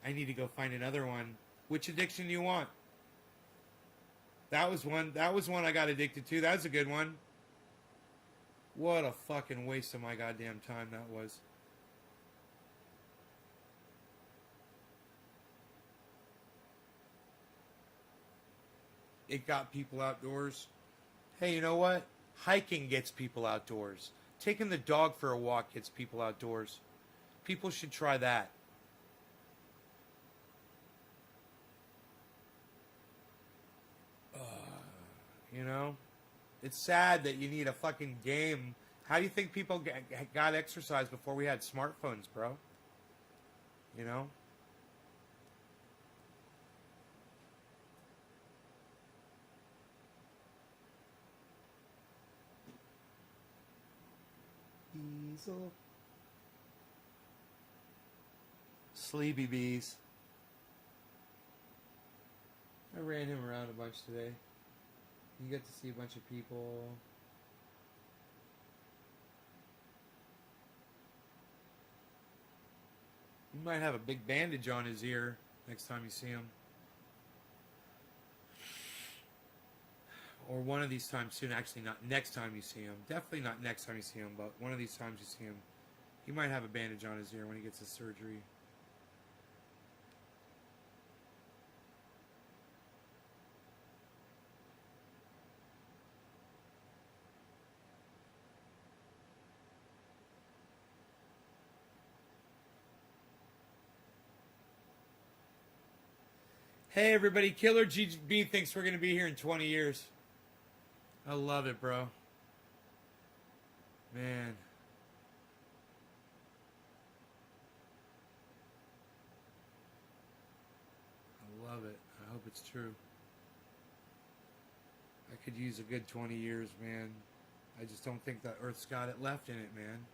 Speaker 1: I need to go find another one. Which addiction do you want? That was one I got addicted to. That was a good one. What a fucking waste of my goddamn time that was. It got people outdoors. Hey, you know what? Hiking gets people outdoors. Taking the dog for a walk gets people outdoors. People should try that. You know? It's sad that you need a fucking game. How do you think people got exercise before we had smartphones, bro? You know? Diesel. Sleepy bees. I ran him around a bunch today. You get to see a bunch of people. He might have a big bandage on his ear next time you see him. Or one of these times soon. Actually, not next time you see him. Definitely not next time you see him, but one of these times you see him. He might have a bandage on his ear when he gets his surgery. Hey everybody, Killer GB thinks we're going to be here in 20 years. I love it, bro. Man. I love it. I hope it's true. I could use a good 20 years, man. I just don't think the Earth's got it left in it, man.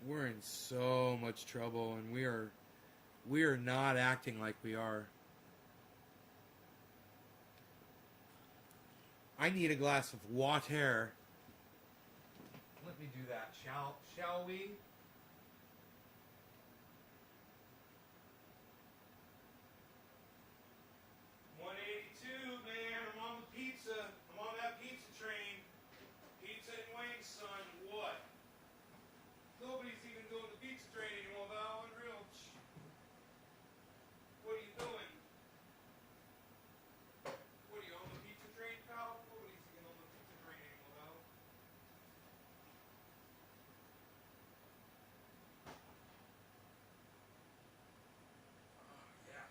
Speaker 1: We're in so much trouble, and we are not acting like we are. I need a glass of water. Let me do that. Shall we? Man, I'm on the pizza. I'm on that pizza train. Pizza and wings, son. What? Nobody's even doing the pizza train anymore, Val. Unreal. What are you doing? What are you on the pizza train, pal? Nobody's even on the pizza train anymore, Val. Yeah.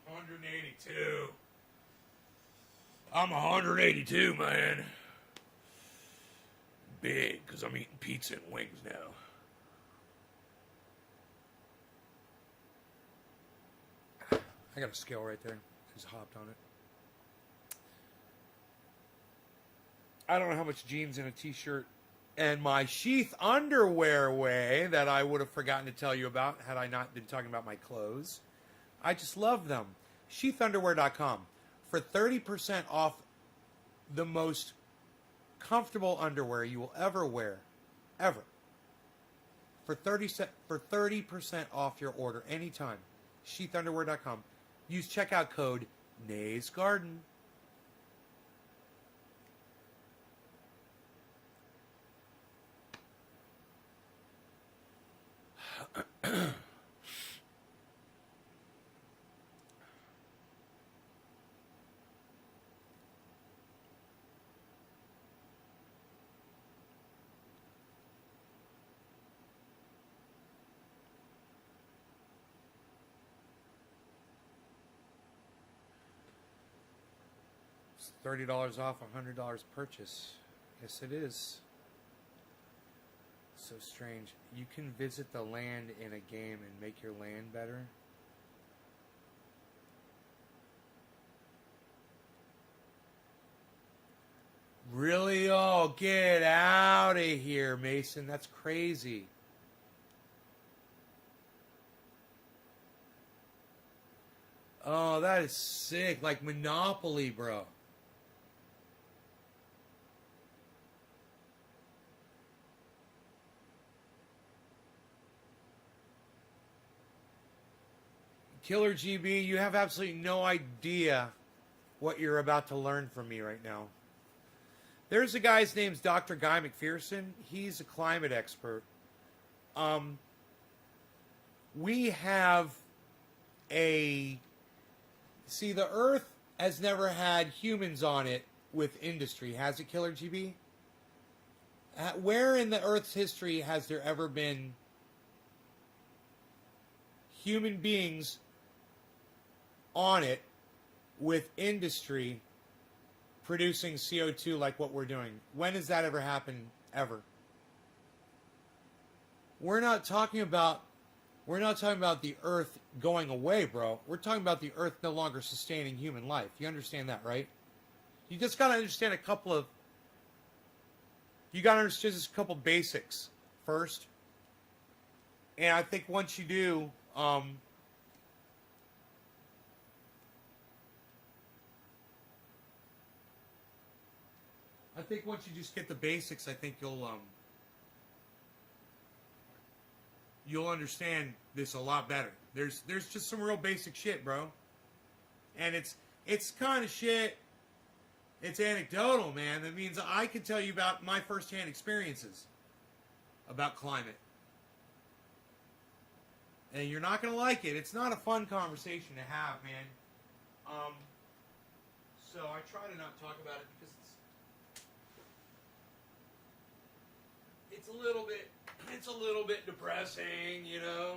Speaker 1: 182. I'm 182, man. Big, because I'm eating pizza and wings now. I got a scale right there. Just hopped on it. I don't know how much jeans and a t-shirt and my sheath underwear weigh that I would have forgotten to tell you about had I not been talking about my clothes. I just love them. Sheathunderwear.com for 30% off the most comfortable underwear you will ever wear, ever. For 30% off your order anytime. Sheathunderwear.com. Use checkout code Nays Garden. $30 off $100 purchase. Yes, it is. So strange. You can visit the land in a game and make your land better. Really? Oh, get out of here, Mason. That's crazy. Oh, that is sick. Like Monopoly, bro. Killer GB, you have absolutely no idea what you're about to learn from me right now. There's a guy's name's Dr. Guy McPherson. He's a climate expert. We have the Earth has never had humans on it with industry. Has it, Killer GB? Where in the Earth's history has there ever been human beings on it with industry producing CO2 like what we're doing? When has that ever happened? Ever? We're not talking about the Earth going away, bro. We're talking about the Earth no longer sustaining human life. You understand that, right? You just gotta understand a couple just a couple basics first. And I think once you do, I think once you just get the basics, I think you'll understand this a lot better. There's just some real basic shit, bro. And it's kind of shit. It's anecdotal, man. That means I can tell you about my firsthand experiences about climate. And you're not gonna like it. It's not a fun conversation to have, man. So I try to not talk about it because it's a little bit depressing, you know.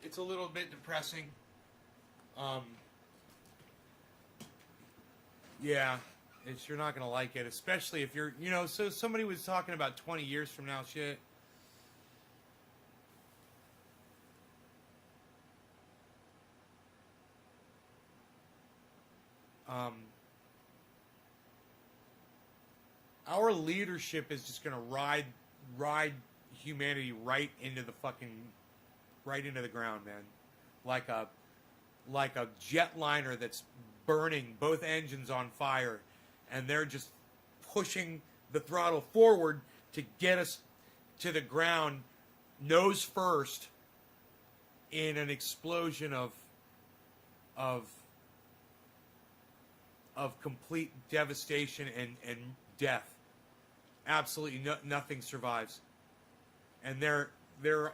Speaker 1: It's a little bit depressing. Yeah, you're not gonna like it, especially if you're, so somebody was talking about 20 years from now shit. Our leadership is just gonna ride humanity right into the ground, man. Like a jetliner that's burning both engines on fire, and they're just pushing the throttle forward to get us to the ground nose first in an explosion of complete devastation and death. Absolutely nothing survives. And they're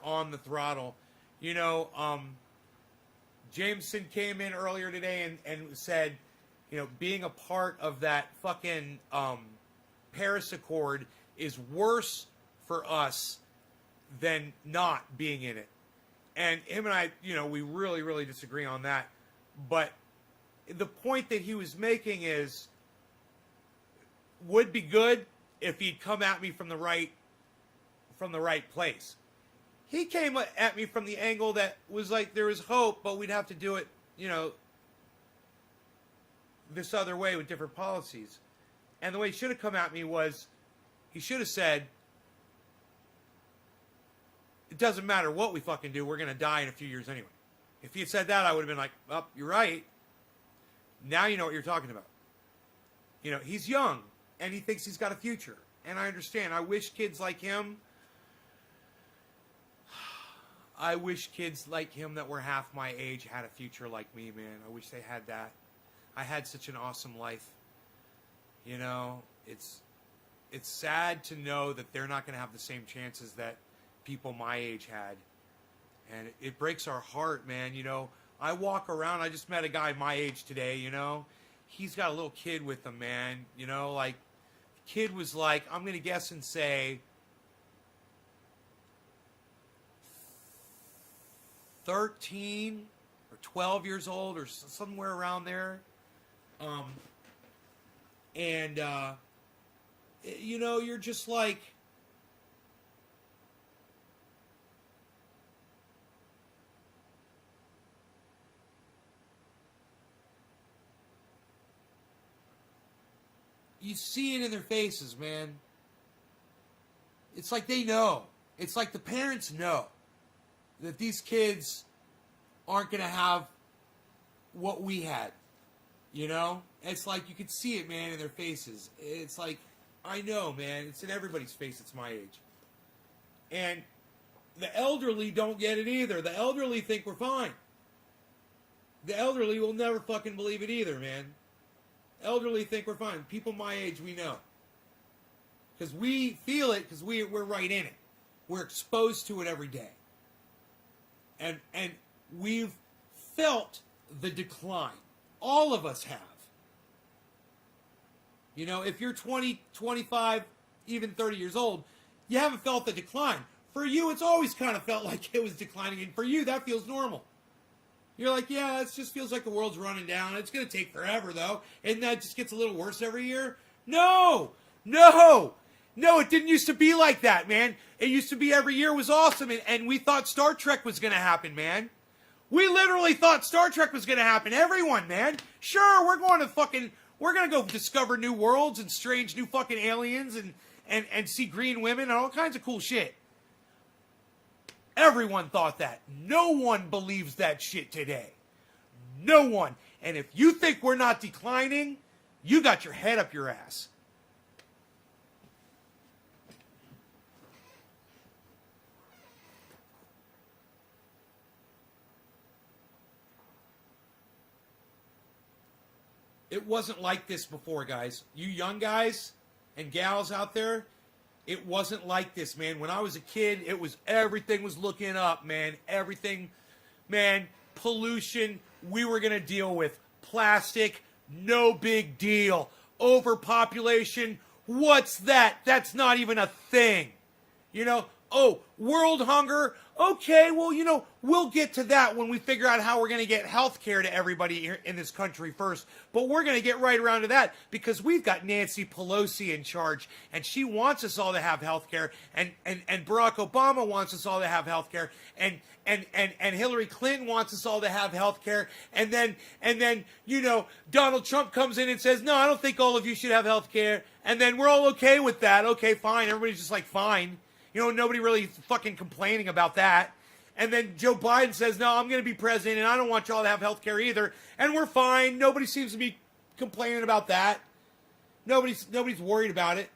Speaker 1: on the throttle. You know, Jameson came in earlier today and said, you know, being a part of that fucking Paris Accord is worse for us than not being in it. And him and I, you know, we really, really disagree on that. But the point that he was making is, would be good if he'd come at me from the right place. He came at me from the angle that was like there was hope, but we'd have to do it, you know, this other way with different policies. And the way he should have come at me was, he should have said, it doesn't matter what we fucking do, we're going to die in a few years anyway. If he had said that, I would have been like, oh, you're right. Now you know what you're talking about. You know, he's young, and he thinks he's got a future. And I understand. I wish kids like him that were half my age had a future like me, man. I wish they had that. I had such an awesome life. You know, it's sad to know that they're not going to have the same chances that people my age had. And it breaks our heart, man. You know, I walk around, I just met a guy my age today, you know. He's got a little kid with him, man. You know, like, the kid was like, I'm going to guess and say 13 or 12 years old or somewhere around there. You know, you're just like, you see it in their faces, man. It's like they know. It's like the parents know that these kids aren't going to have what we had. You know? It's like you could see it, man, in their faces. It's like, I know, man. It's in everybody's face. It's my age. And the elderly don't get it either. The elderly think we're fine. The elderly will never fucking believe it either, man. Elderly think we're fine. People my age, we know. Because we feel it, because we're right in it. We're exposed to it every day. And we've felt the decline. All of us have. You know, if you're 20, 25, even 30 years old, you haven't felt the decline. For you, it's always kind of felt like it was declining. And for you, that feels normal. You're like, yeah, it just feels like the world's running down. It's going to take forever, though. And that just gets a little worse every year. No, it didn't used to be like that, man. It used to be every year was awesome. And we thought Star Trek was going to happen, man. We literally thought Star Trek was going to happen. Everyone, man. Sure, we're going to go discover new worlds and strange new fucking aliens and see green women and all kinds of cool shit. Everyone thought that. No one believes that shit today. No one. And if you think we're not declining, you got your head up your ass. It wasn't like this before, guys. You young guys and gals out there, it wasn't like this, man. When I was a kid, everything was looking up, man. Everything, man, pollution, we were going to deal with. Plastic, no big deal. Overpopulation, what's that? That's not even a thing. You know, Oh, world hunger. Okay, well, we'll get to that when we figure out how we're going to get health care to everybody here in this country first. But we're going to get right around to that because we've got Nancy Pelosi in charge, and she wants us all to have health care, and Barack Obama wants us all to have health care, and Hillary Clinton wants us all to have health care, and then Donald Trump comes in and says, no, I don't think all of you should have health care, and then we're all okay with that. Okay, fine. Everybody's just like, fine. Nobody really fucking complaining about that. And then Joe Biden says, no, I'm going to be president, and I don't want y'all to have health care either. And we're fine. Nobody seems to be complaining about that. Nobody's worried about it.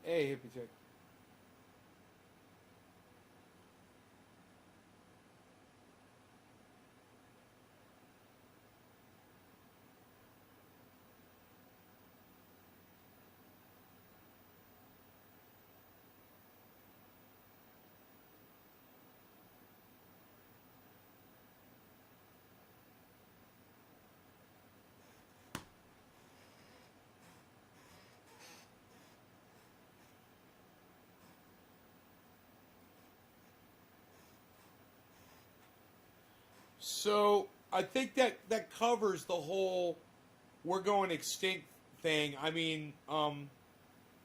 Speaker 1: Hey, hippie chick. So I think that covers the whole we're going extinct thing. I mean,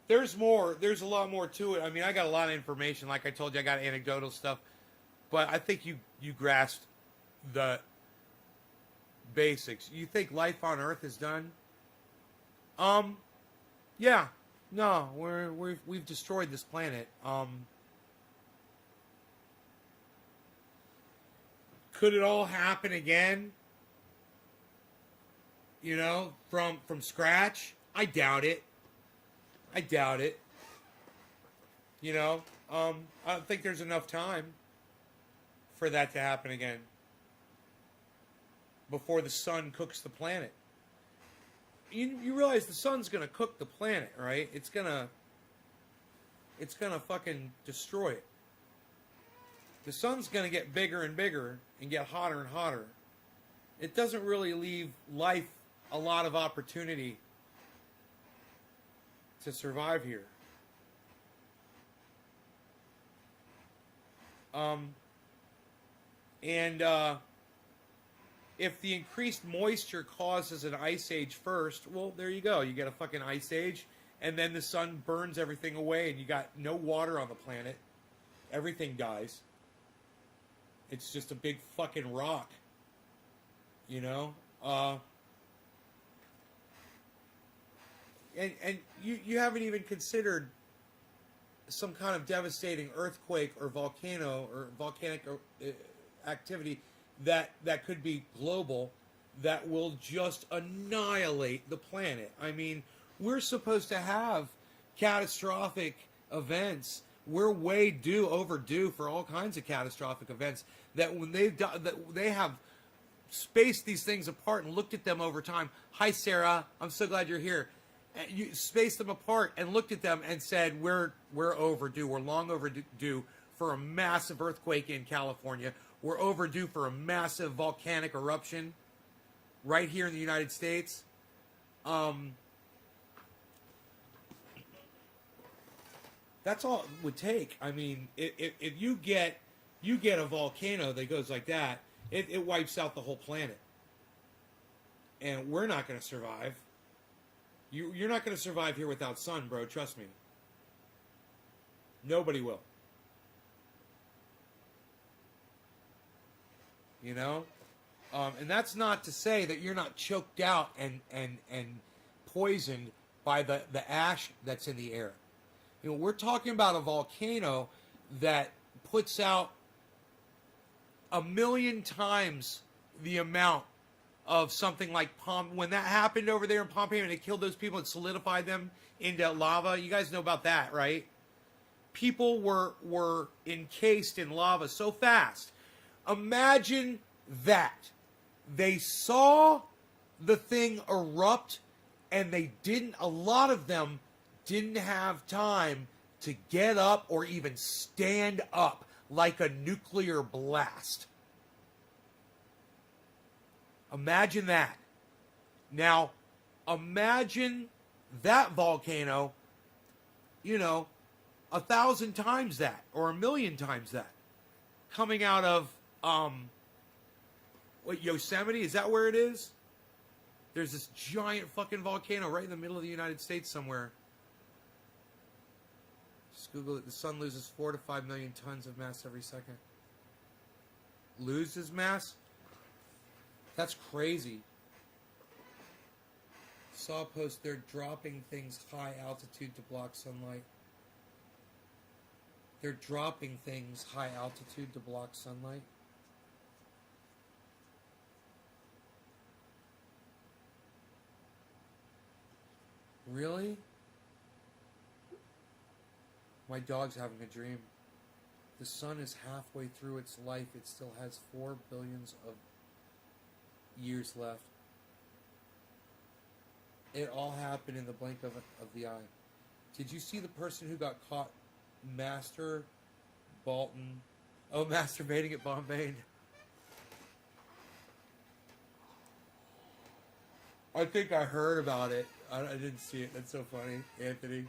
Speaker 1: there's more. There's a lot more to it. I mean, I got a lot of information. Like I told you, I got anecdotal stuff. But I think you grasped the basics. You think life on Earth is done? Yeah. No, we've destroyed this planet. Could it all happen again? From scratch? I doubt it. I doubt it. I don't think there's enough time for that to happen again before the sun cooks the planet. You realize the sun's gonna cook the planet, right? It's gonna fucking destroy it. The sun's gonna get bigger and bigger and get hotter and hotter. It doesn't really leave life a lot of opportunity to survive here. If the increased moisture causes an ice age first, well, there you go. You get a fucking ice age, and then the sun burns everything away, and you got no water on the planet. Everything dies. It's just a big fucking rock. And you haven't even considered some kind of devastating earthquake or volcano or volcanic activity that could be global that will just annihilate the planet. I mean, we're supposed to have catastrophic events. We're way overdue for all kinds of catastrophic events that when they have spaced these things apart and looked at them over time. Hi, Sarah. I'm so glad you're here. You spaced them apart and looked at them and said, we're overdue. We're long overdue for a massive earthquake in California. We're overdue for a massive volcanic eruption right here in the United States. That's all it would take. I mean, if you get a volcano that goes like that, it wipes out the whole planet. And we're not going to survive. You're not going to survive here without sun, bro. Trust me. Nobody will. And that's not to say that you're not choked out and poisoned by the ash that's in the air. We're talking about a volcano that puts out 1,000,000 times the amount of something like when that happened over there in Pompeii and it killed those people and solidified them into lava. You guys know about that, right? People were encased in lava so fast. Imagine that. They saw the thing erupt and a lot of them didn't have time to get up or even stand up like a nuclear blast. Imagine that. Now, imagine that volcano, 1,000 times that, or 1,000,000 times that, coming out of, Yosemite? Is that where it is? There's this giant fucking volcano right in the middle of the United States somewhere. Just Google it. The sun loses 4 to 5 million tons of mass every second. Loses mass? That's crazy. Saw a post, they're dropping things high altitude to block sunlight. They're dropping things high altitude to block sunlight. Really? My dog's having a dream. The sun is halfway through its life. It still has 4 billions of years left. It all happened in the blink of the eye. Did you see the person who got caught masturbating at Bombay? I think I heard about it. I didn't see it. That's so funny. Anthony.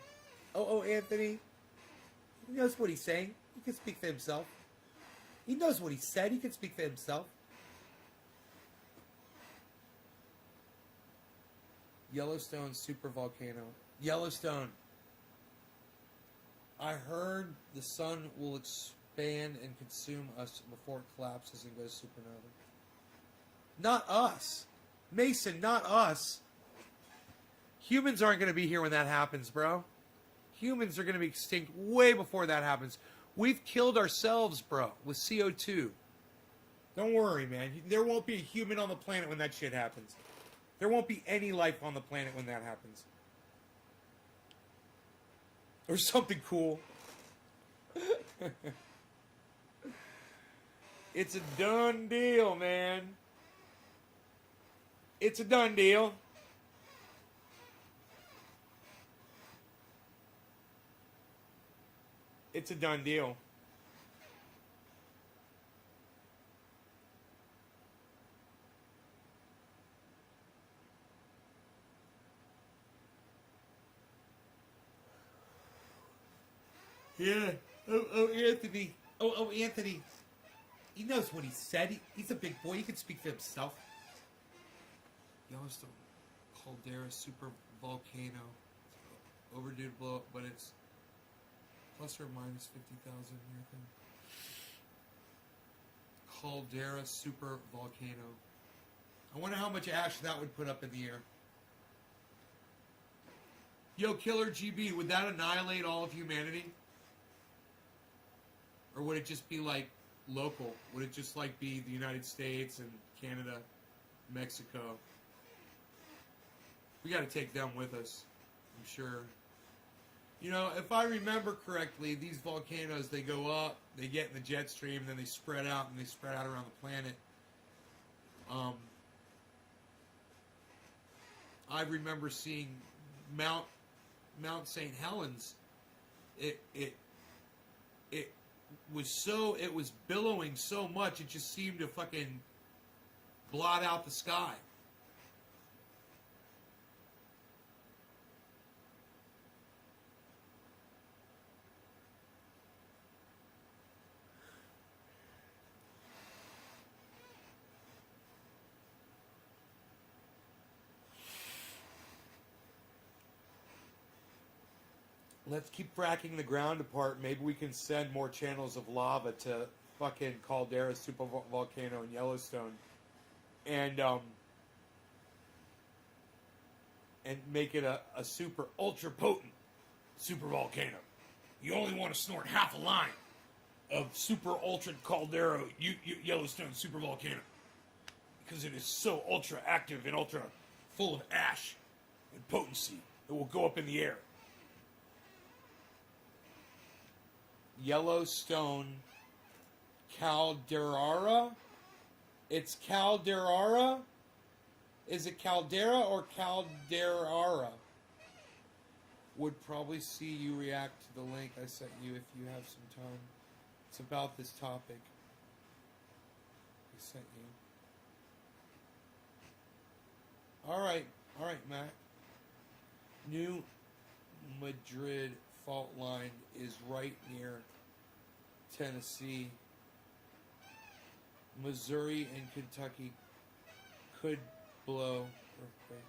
Speaker 1: Oh, Anthony. He knows what he's saying. He can speak for himself. He knows what he said. He can speak for himself. Yellowstone supervolcano. Yellowstone. I heard the sun will expand and consume us before it collapses and goes supernova. Not us. Mason, not us. Humans aren't going to be here when that happens, bro. Humans are going to be extinct way before that happens. We've killed ourselves, bro, with CO2. Don't worry, man. There won't be a human on the planet when that shit happens. There won't be any life on the planet when that happens. Or something cool. It's a done deal, man. It's a done deal. It's a done deal. Yeah. Oh, Anthony. Oh, Anthony. He knows what he said. He's a big boy. He can speak for himself. Yellowstone caldera super volcano. Overdue blow up, but it's plus or minus 50,000 year thing. Caldera super volcano. I wonder how much ash that would put up in the air. Yo, Killer GB, would that annihilate all of humanity? Or would it just be like local? Would it just like be the United States and Canada, Mexico? We got to take them with us, I'm sure. You know, if I remember correctly, these volcanoes, they go up, they get in the jet stream, and then they spread out, and they spread out around the planet. I remember seeing Mount St. Helens. It was billowing so much, it just seemed to fucking blot out the sky. Let's keep fracking the ground apart. Maybe we can send more channels of lava to fucking Caldera supervolcano in Yellowstone, and make it a super ultra potent super volcano. You only want to snort half a line. of super ultra caldera Yellowstone super volcano, because it is so ultra active and ultra full of ash and potency. It will go up in the air. Yellowstone caldera. It's caldera. Is it caldera or caldera? Would probably see you react to the link I sent you if you have some time. It's about this topic I sent you. All right, Mac. New Madrid fault line is right near Tennessee. Missouri and Kentucky could blow earthquake.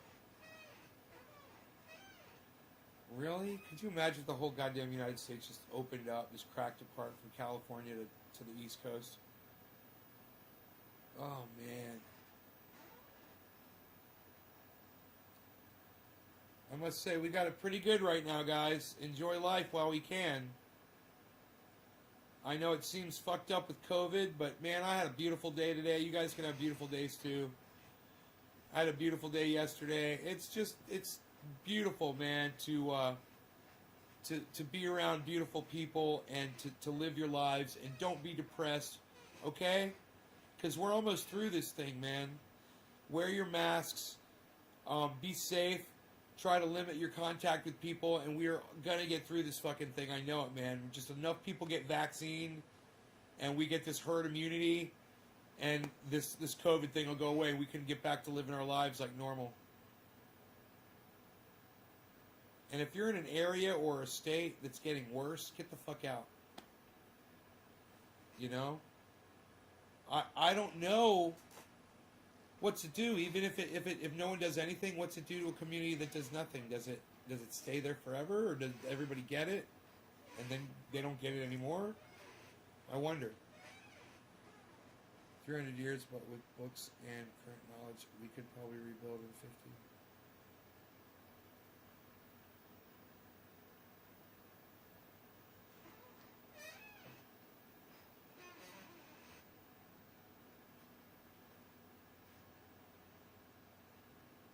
Speaker 1: Really? Could you imagine if the whole goddamn United States just opened up, just cracked apart from California to the East Coast? Oh, man. I must say, we got it pretty good right now, guys. Enjoy life while we can. I know it seems fucked up with COVID, but man, I had a beautiful day today. You guys can have beautiful days too. I had a beautiful day yesterday. It's beautiful, man, to be around beautiful people and to live your lives, and don't be depressed, okay? Because we're almost through this thing, man. Wear your masks. Be safe. Try to limit your contact with people, and we are going to get through this fucking thing. I know it, man. Just enough people get vaccine, and we get this herd immunity, and this COVID thing will go away, and we can get back to living our lives like normal. And if you're in an area or a state that's getting worse, get the fuck out. You know? I don't know what to do, even if no one does anything. What's it do to a community that does nothing? Does it stay there forever, or does everybody get it and then they don't get it anymore? I wonder. 300 years, but with books and current knowledge, we could probably rebuild in 50.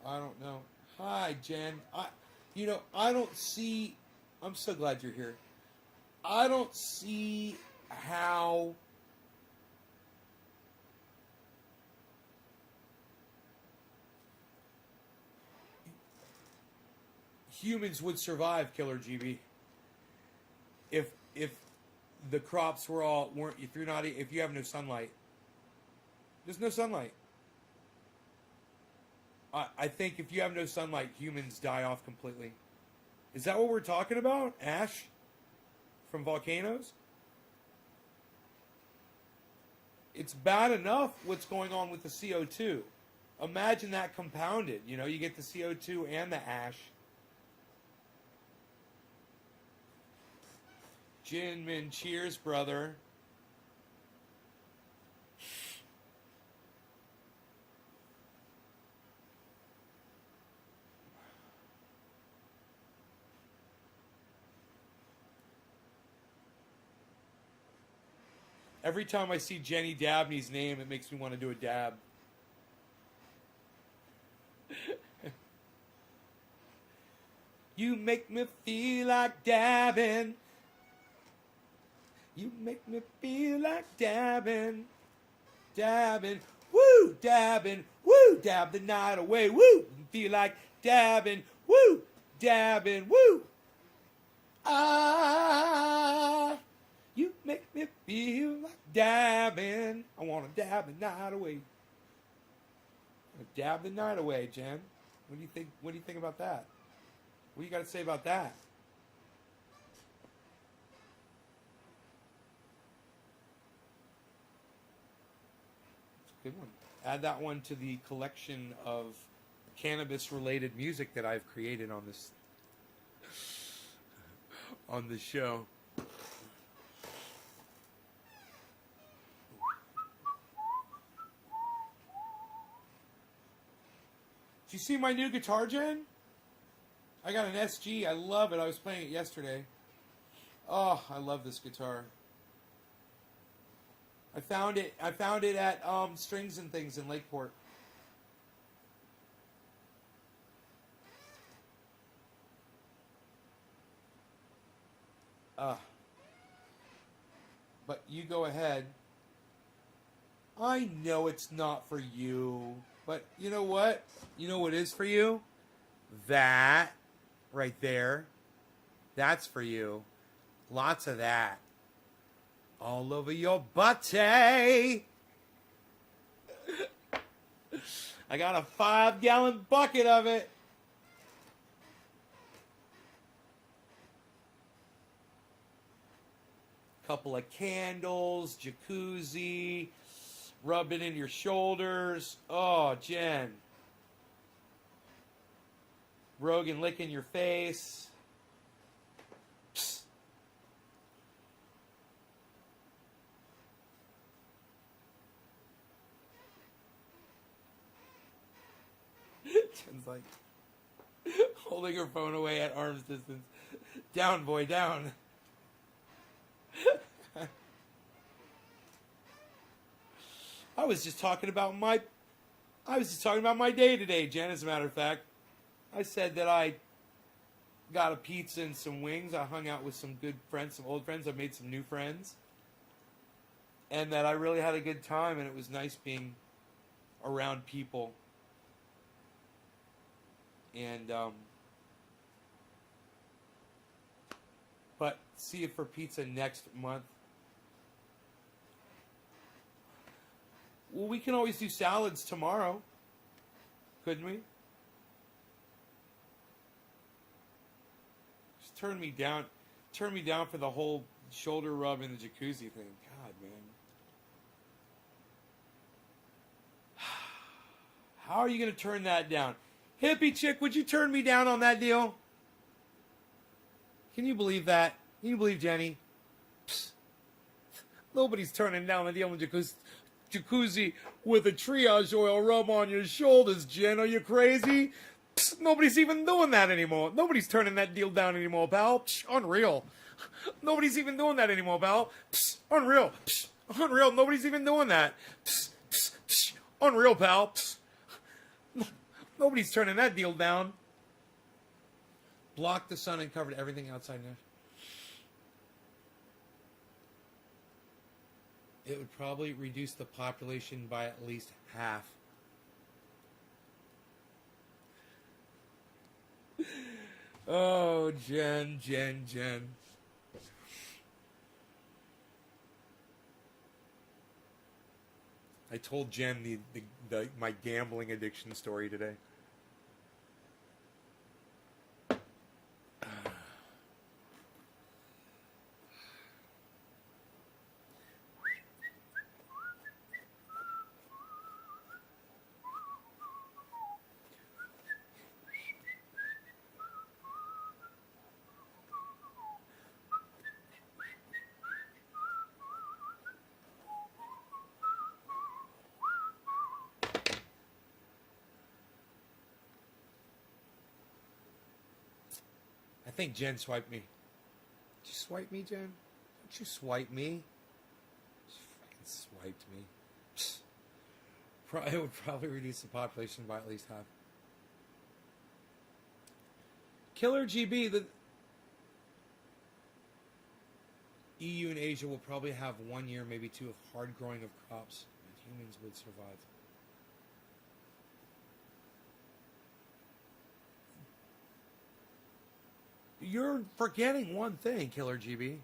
Speaker 1: I don't know. Hi, Jen. I don't see. I'm so glad you're here. I don't see how humans would survive, Killer GB. If the crops weren't, if you have no sunlight, there's no sunlight. I think if you have no sunlight, humans die off completely. Is that what we're talking about? Ash from volcanoes? It's bad enough what's going on with the CO2. Imagine that compounded. You know, you get the CO2 and the ash. Jinmin, cheers, brother. Every time I see Jenny Dabney's name, it makes me want to do a dab. You make me feel like dabbing. You make me feel like dabbing. Dabbing. Woo! Dabbing. Woo! Dab the night away. Woo! Feel like dabbing. Woo! Dabbing. Woo! Ah! You make me feel like dabbing. I want to dab the night away. Dab the night away, Jen. What do you think? What do you think about that? What do you got to say about that? It's a good one. Add that one to the collection of cannabis-related music that I've created on this show. Did you see my new guitar, Jen? I got an SG. I love it. I was playing it yesterday. Oh, I love this guitar. I found it. I found it at Strings and Things in Lakeport. Uh, but you go ahead. I know it's not for you, but you know what? You know what is for you? That right there. That's for you. Lots of that. All over your butty. I got a 5-gallon bucket of it. Couple of candles, jacuzzi, rub it in your shoulders. Oh, Jen. Rogan licking your face. Psst. Jen's like holding her phone away at arm's distance. Down, boy, down. I was just talking about my day today, Jen, as a matter of fact. I said that I got a pizza and some wings. I hung out with some good friends, some old friends. I made some new friends. And that I really had a good time, and it was nice being around people. And, but see you for pizza next month. Well, we can always do salads tomorrow, couldn't we? Just turn me down for the whole shoulder rub and the jacuzzi thing. God, man. How are you going to turn that down? Hippie chick, would you turn me down on that deal? Can you believe that? Can you believe Jenny? Psst. Nobody's turning down the deal with jacuzzi with a triage oil rub on your shoulders, Jen. Are you crazy? Psst, nobody's even doing that anymore. Nobody's turning that deal down anymore, pal. Psst, unreal. Nobody's even doing that anymore, pal. Psst, unreal. Psst, unreal. Nobody's even doing that. Psst, psst, psst, unreal, pal. Psst. Nobody's turning that deal down. Blocked the sun and covered everything outside now. It would probably reduce the population by at least half. Oh, Jen. I told Jen my gambling addiction story today. I think Jen swiped me. Did you swipe me, Jen? Don't you swipe me? She fucking swiped me. It would probably reduce the population by at least half. Killer GB, the EU and Asia will probably have 1 year, maybe 2, of hard growing of crops, and humans would survive. You're forgetting one thing, Killer GB.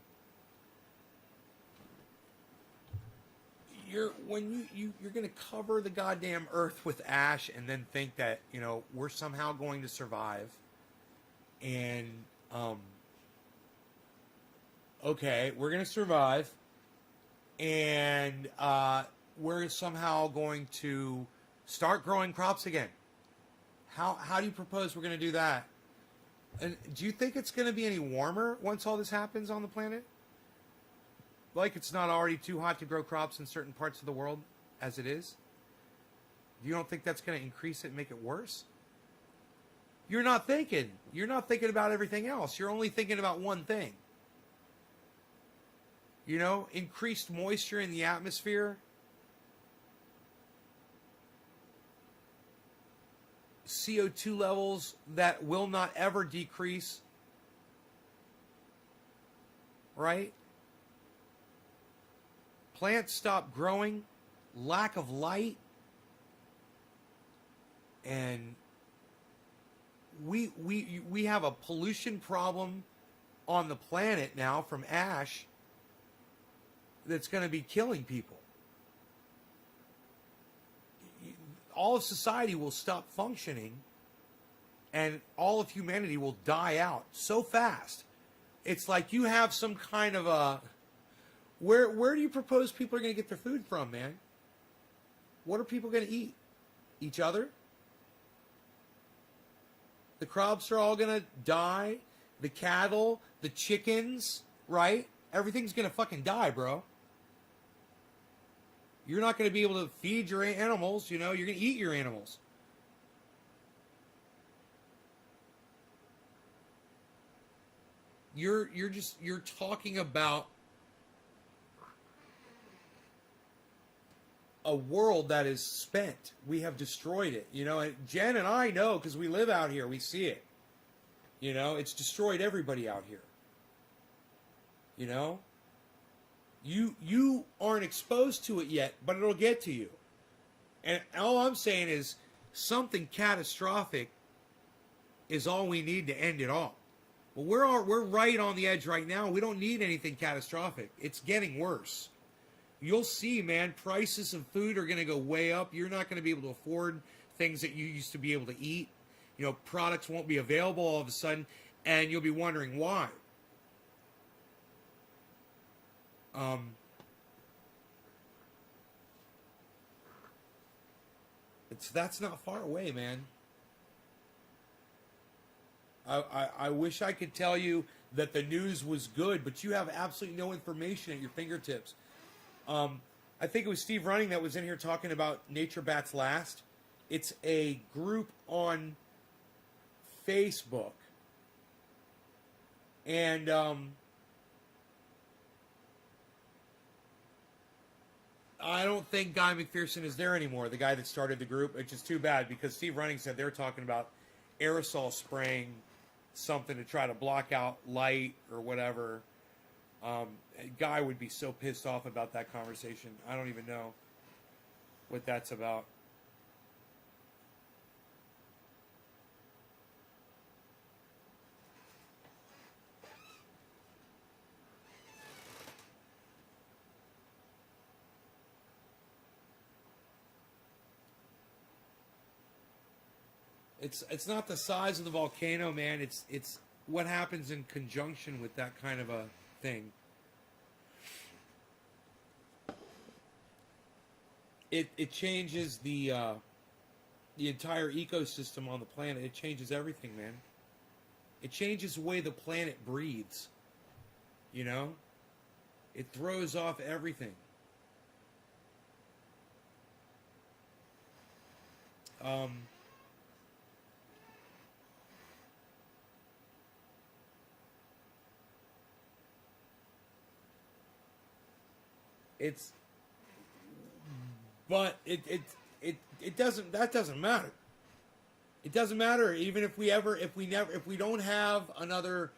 Speaker 1: You're gonna cover the goddamn earth with ash and then think that, we're somehow going to survive. And okay, we're gonna survive, and we're somehow going to start growing crops again. How do you propose we're gonna do that? And do you think it's going to be any warmer once all this happens on the planet? Like it's not already too hot to grow crops in certain parts of the world as it is? You don't think that's going to increase it and make it worse? You're not thinking. You're not thinking about everything else. You're only thinking about one thing. You know, increased moisture in the atmosphere. CO2 levels that will not ever decrease. Right? Plants stop growing. Lack of light. And we have a pollution problem on the planet now from ash that's going to be killing people. All of society will stop functioning and all of humanity will die out so fast. It's like you have some kind of a... Where do you propose people are going to get their food from, man? What are people going to eat? Each other? The crops are all going to die. The cattle, the chickens, right? Everything's going to fucking die, bro. You're not going to be able to feed your animals, you know, you're going to eat your animals. You're talking about a world that is spent. We have destroyed it, you know, and Jen and I know because we live out here, we see it. You know, it's destroyed everybody out here. You know? You aren't exposed to it yet, but it'll get to you. And all I'm saying is something catastrophic is all we need to end it all. Well, we're right on the edge right now. We don't need anything catastrophic. It's getting worse. You'll see, man, prices of food are going to go way up. You're not going to be able to afford things that you used to be able to eat. You know, products won't be available all of a sudden, and you'll be wondering why. That's not far away, man. I wish I could tell you that the news was good, but you have absolutely no information at your fingertips. I think it was Steve Running that was in here talking about Nature Bats Last. It's a group on Facebook. And I don't think Guy McPherson is there anymore, the guy that started the group, which is too bad because Steve Running said they're talking about aerosol spraying something to try to block out light or whatever. Guy would be so pissed off about that conversation. I don't even know what that's about. It's not the size of the volcano, man. It's what happens in conjunction with that kind of a thing. It changes the entire ecosystem on the planet. It changes everything, man. It changes the way the planet breathes. You know? It throws off everything. But it doesn't, that doesn't matter. It doesn't matter even if we don't have another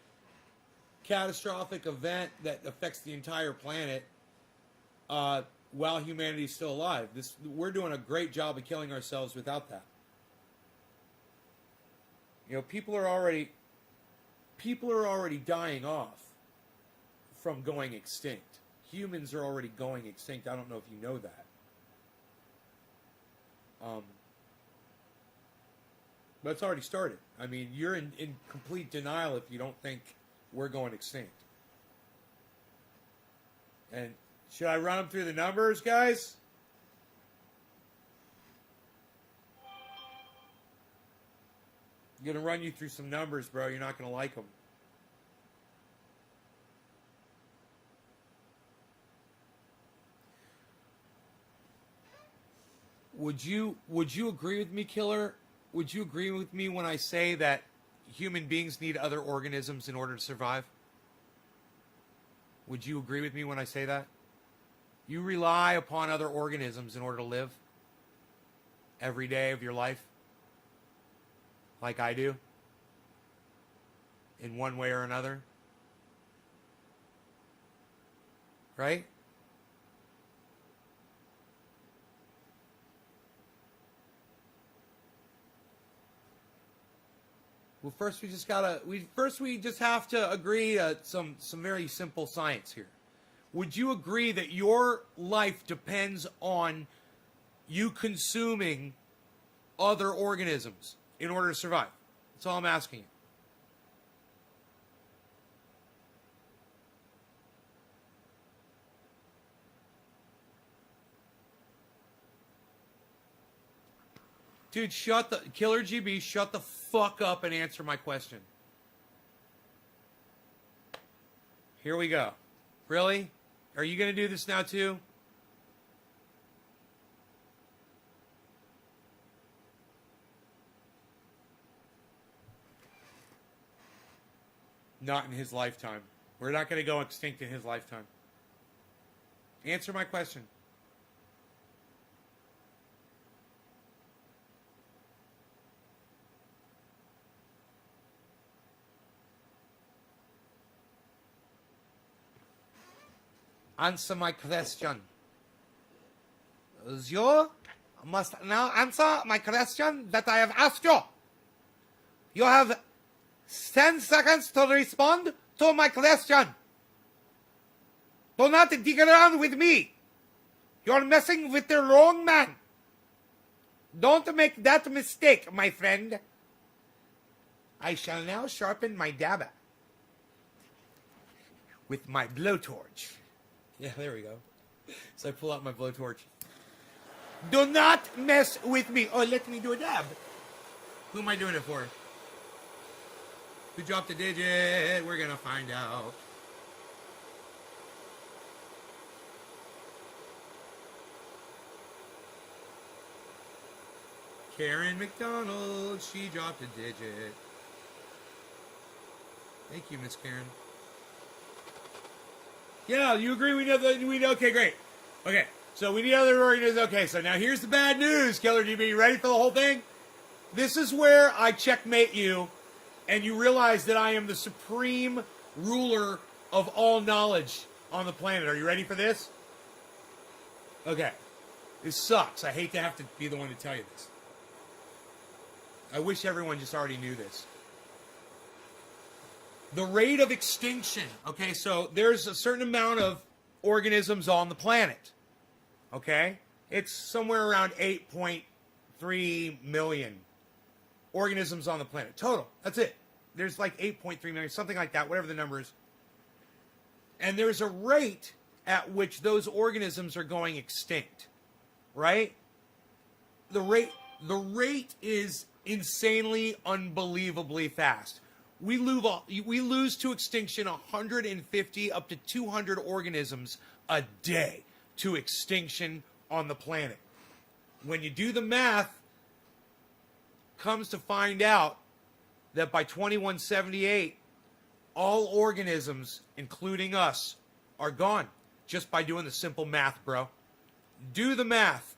Speaker 1: catastrophic event that affects the entire planet while humanity's still alive. We're doing a great job of killing ourselves without that. You know, people are already dying off from going extinct. Humans are already going extinct. I don't know if you know that. But it's already started. I mean, you're in complete denial if you don't think we're going extinct. And should I run them through the numbers, guys? I'm going to run you through some numbers, bro. You're not going to like them. Would you agree with me, Killer? Would you agree with me when I say that human beings need other organisms in order to survive? Would you agree with me when I say that? You rely upon other organisms in order to live every day of your life, like I do, in one way or another. Right? Well, first we just have to agree some very simple science here. Would you agree that your life depends on you consuming other organisms in order to survive? That's all I'm asking you. Dude, Killer GB, shut the fuck up and answer my question. Here we go. Really? Are you going to do this now too? Not in his lifetime. We're not going to go extinct in his lifetime. Answer my question. Answer my question. You must now answer my question that I have asked you. You have 10 seconds to respond to my question. Do not dig around with me. You're messing with the wrong man. Don't make that mistake, my friend. I shall now sharpen my dabba with my blowtorch. Yeah, there we go. So I pull out my blowtorch. Do not mess with me. Oh, let me do a dab. Who am I doing it for? Who dropped a digit? We're going to find out. Karen McDonald. She dropped a digit. Thank you, Miss Karen. Yeah, you agree? We know. Okay, great. Okay, so we need other organisms. Okay, so now here's the bad news, Killer GB. You ready for the whole thing? This is where I checkmate you, and you realize that I am the supreme ruler of all knowledge on the planet. Are you ready for this? Okay. This sucks. I hate to have to be the one to tell you this. I wish everyone just already knew this. The rate of extinction. Okay, so there's a certain amount of organisms on the planet. Okay? It's somewhere around 8.3 million organisms on the planet. Total. That's it. There's like 8.3 million, something like that, whatever the number is. And there's a rate at which those organisms are going extinct. Right? The rate is insanely, unbelievably fast. We lose to extinction 150 up to 200 organisms a day to extinction on the planet. When you do the math, comes to find out that by 2178, all organisms, including us, are gone just by doing the simple math, bro. Do the math,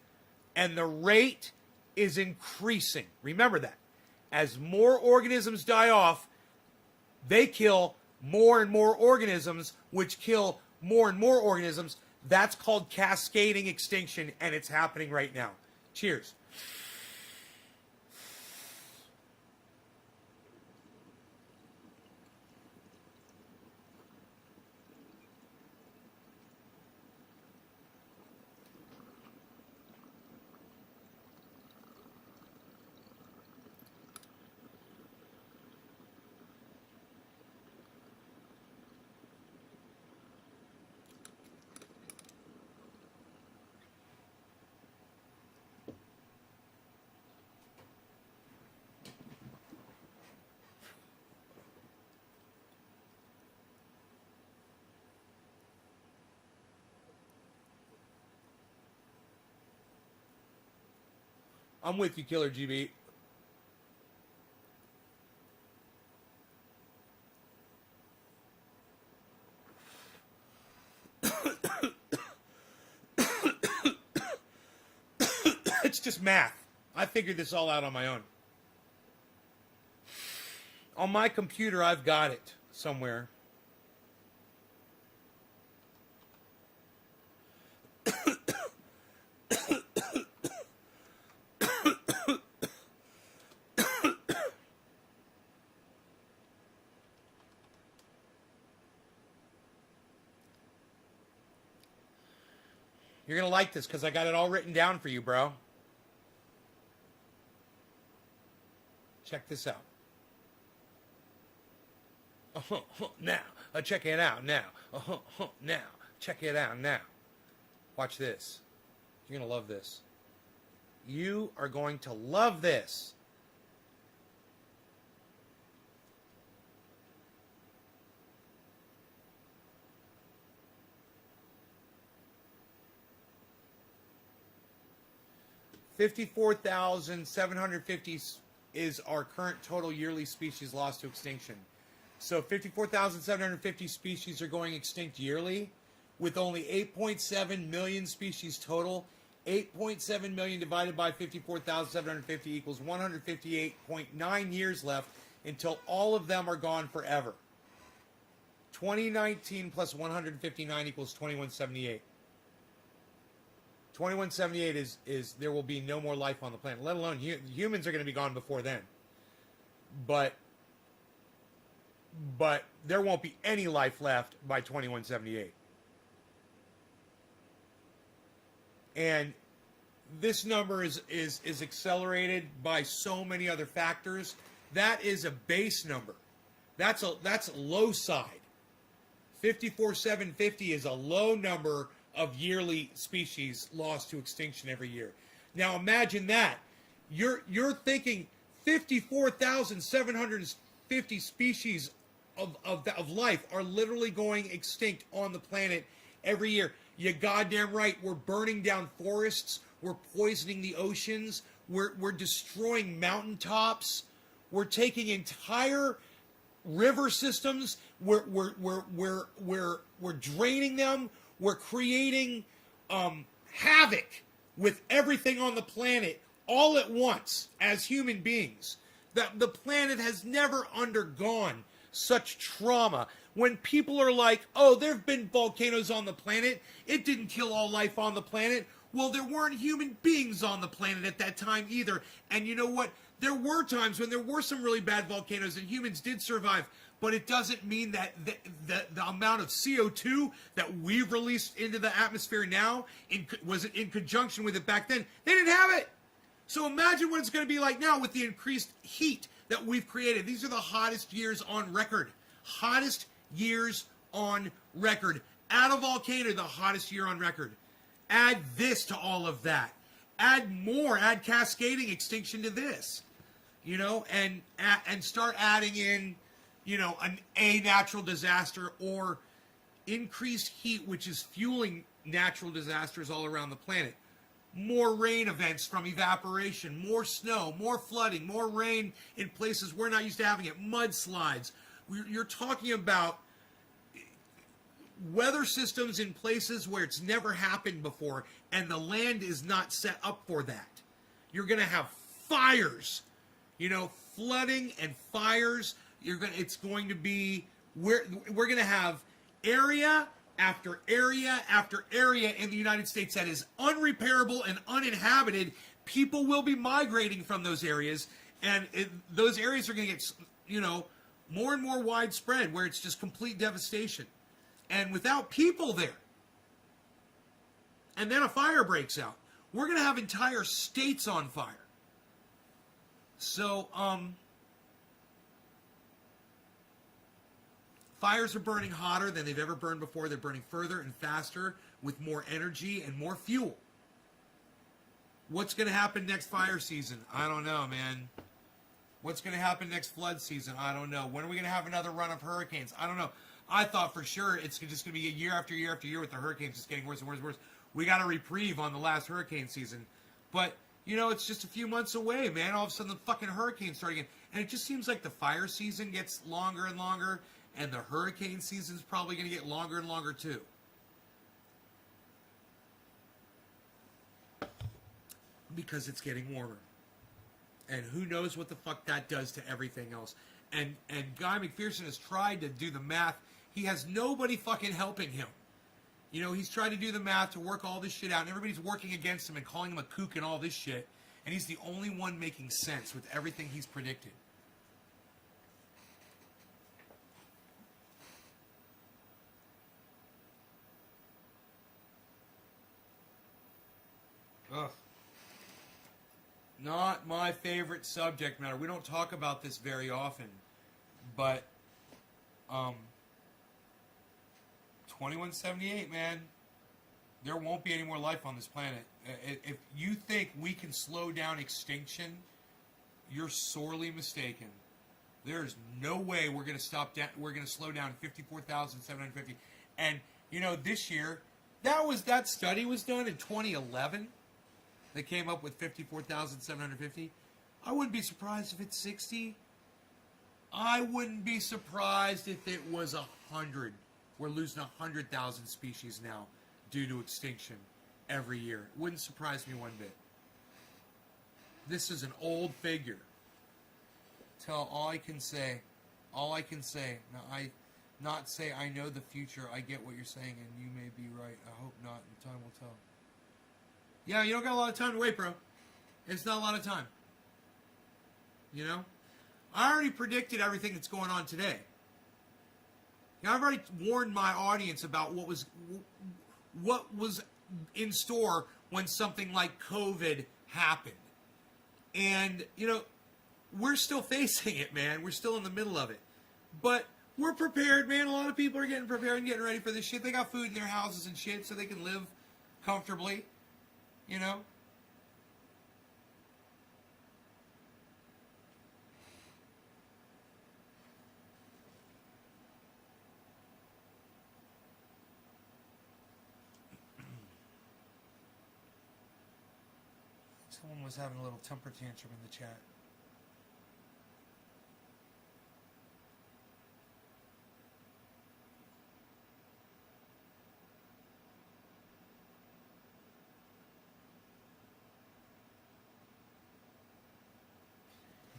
Speaker 1: and the rate is increasing. Remember that. As more organisms die off, they kill more and more organisms, which kill more and more organisms. That's called cascading extinction, and it's happening right now. Cheers. I'm with you, Killer GB. just math. I figured this all out on my own. On my computer, I've got it somewhere. You're going to like this because I got it all written down for you, bro. Check this out. Now. Check it out now. Now. Check it out now. Watch this. You're going to love this. You are going to love this. $54,750 is our current total yearly species lost to extinction. So 54,750 species are going extinct yearly, with only 8.7 million species total. 8.7 million divided by 54,750 equals 158.9 years left until all of them are gone forever. 2019 plus 159 equals 2178. 2178 is there will be no more life on the planet, let alone humans are going to be gone before then. But there won't be any life left by 2178. And this number is accelerated by so many other factors. That is a base number. That's low side. 54,750 is a low number of yearly species lost to extinction every year. Now imagine that. You're thinking 54,750 species of life are literally going extinct on the planet every year. You goddamn right. We're burning down forests. We're poisoning the oceans. We're destroying mountaintops. We're taking entire river systems. We're draining them. We're creating havoc with everything on the planet all at once as human beings. The planet has never undergone such trauma. When people are like, oh, there have been volcanoes on the planet, it didn't kill all life on the planet. Well, there weren't human beings on the planet at that time either. And you know what? There were times when there were some really bad volcanoes and humans did survive. But it doesn't mean that the amount of CO2 that we've released into the atmosphere now was in conjunction with it back then. They didn't have it. So imagine what it's going to be like now with the increased heat that we've created. These are the hottest years on record. Hottest years on record. Add a volcano, the hottest year on record. Add this to all of that. Add more. Add cascading extinction to this. You know, and start adding in, you know, a natural disaster or increased heat, which is fueling natural disasters all around the planet. More rain events from evaporation, more snow, more flooding, more rain in places we're not used to having it, mudslides. You're talking about weather systems in places where it's never happened before, and the land is not set up for that. You're going to have fires, you know, flooding and fires. It's going to be, we're going to have area after area after area in the United States that is unrepairable and uninhabited. People will be migrating from those areas, and those areas are going to get, you know, more and more widespread where it's just complete devastation. And without people there, and then a fire breaks out, we're going to have entire states on fire. So, fires are burning hotter than they've ever burned before. They're burning further and faster with more energy and more fuel. What's going to happen next fire season? I don't know, man. What's going to happen next flood season? I don't know. When are we going to have another run of hurricanes? I don't know. I thought for sure it's just going to be a year after year after year with the hurricanes just getting worse and worse and worse. We got a reprieve on the last hurricane season. But, you know, it's just a few months away, man. All of a sudden the fucking hurricanes start again. And it just seems like the fire season gets longer and longer. And the hurricane season's probably going to get longer and longer too. because it's getting warmer. And who knows what the fuck that does to everything else. And Guy McPherson has tried to do the math. He has nobody fucking helping him. You know, he's tried to do the math to work all this shit out, and everybody's working against him and calling him a kook and all this shit. And he's the only one making sense with everything he's predicted. Ugh. Not my favorite subject matter. We don't talk about this very often, but 2178, man, there won't be any more life on this planet. If you think we can slow down extinction, you're sorely mistaken. There's no way we're going to stop. We're going to slow down 54,750. And you know, this year, that study was done in 2011. They came up with 54,750. I wouldn't be surprised if it's 60. I wouldn't be surprised if it was 100. We're losing 100,000 species now due to extinction every year. It wouldn't surprise me one bit. This is an old figure. All I can say. Now, not say I know the future. I get what you're saying, and you may be right. I hope not, and time will tell. Yeah, you don't got a lot of time to wait, bro. It's not a lot of time. You know? I already predicted everything that's going on today. You know, I've already warned my audience about what was in store when something like COVID happened. And, you know, we're still facing it, man. We're still in the middle of it. But we're prepared, man. A lot of people are getting prepared and getting ready for this shit. They got food in their houses and shit so they can live comfortably. You know? Someone was having a little temper tantrum in the chat.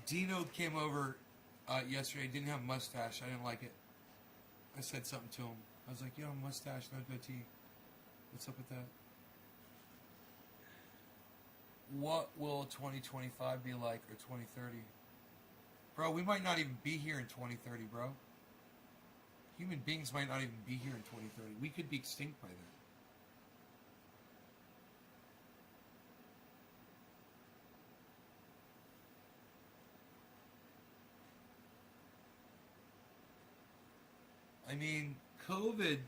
Speaker 1: Dino came over yesterday. Didn't have a mustache. I didn't like it. I said something to him. I was like, "You have a mustache, no goatee. What's up with that?" What will 2025 be like, or 2030? Bro, we might not even be here in 2030, bro. Human beings might not even be here in 2030. We could be extinct by then. I mean, COVID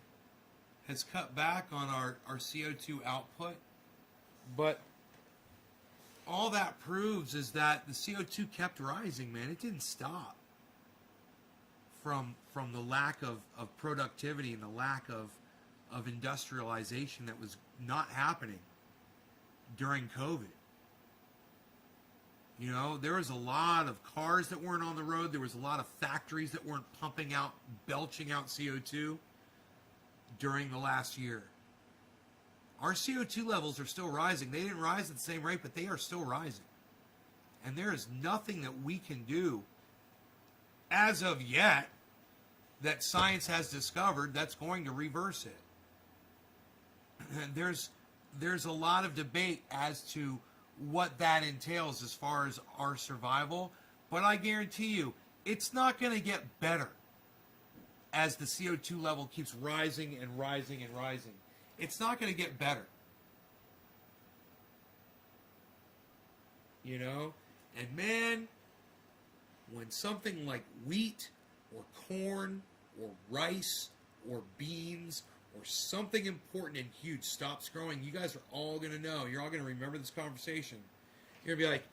Speaker 1: has cut back on our CO2 output, but all that proves is that the CO2 kept rising, man. It didn't stop from the lack of productivity and the lack of industrialization that was not happening during COVID. You know, there was a lot of cars that weren't on the road. There was a lot of factories that weren't pumping out, belching out CO2 during the last year. Our CO2 levels are still rising. They didn't rise at the same rate, but they are still rising. And there is nothing that we can do as of yet that science has discovered that's going to reverse it. And there's a lot of debate as to what that entails as far as our survival, but I guarantee you it's not going to get better as the CO2 level keeps rising and rising and rising. It's not going to get better. You know? And man, when something like wheat or corn or rice or beans or something important and huge stops growing, you guys are all going to know. You're all going to remember this conversation. You're going to be like,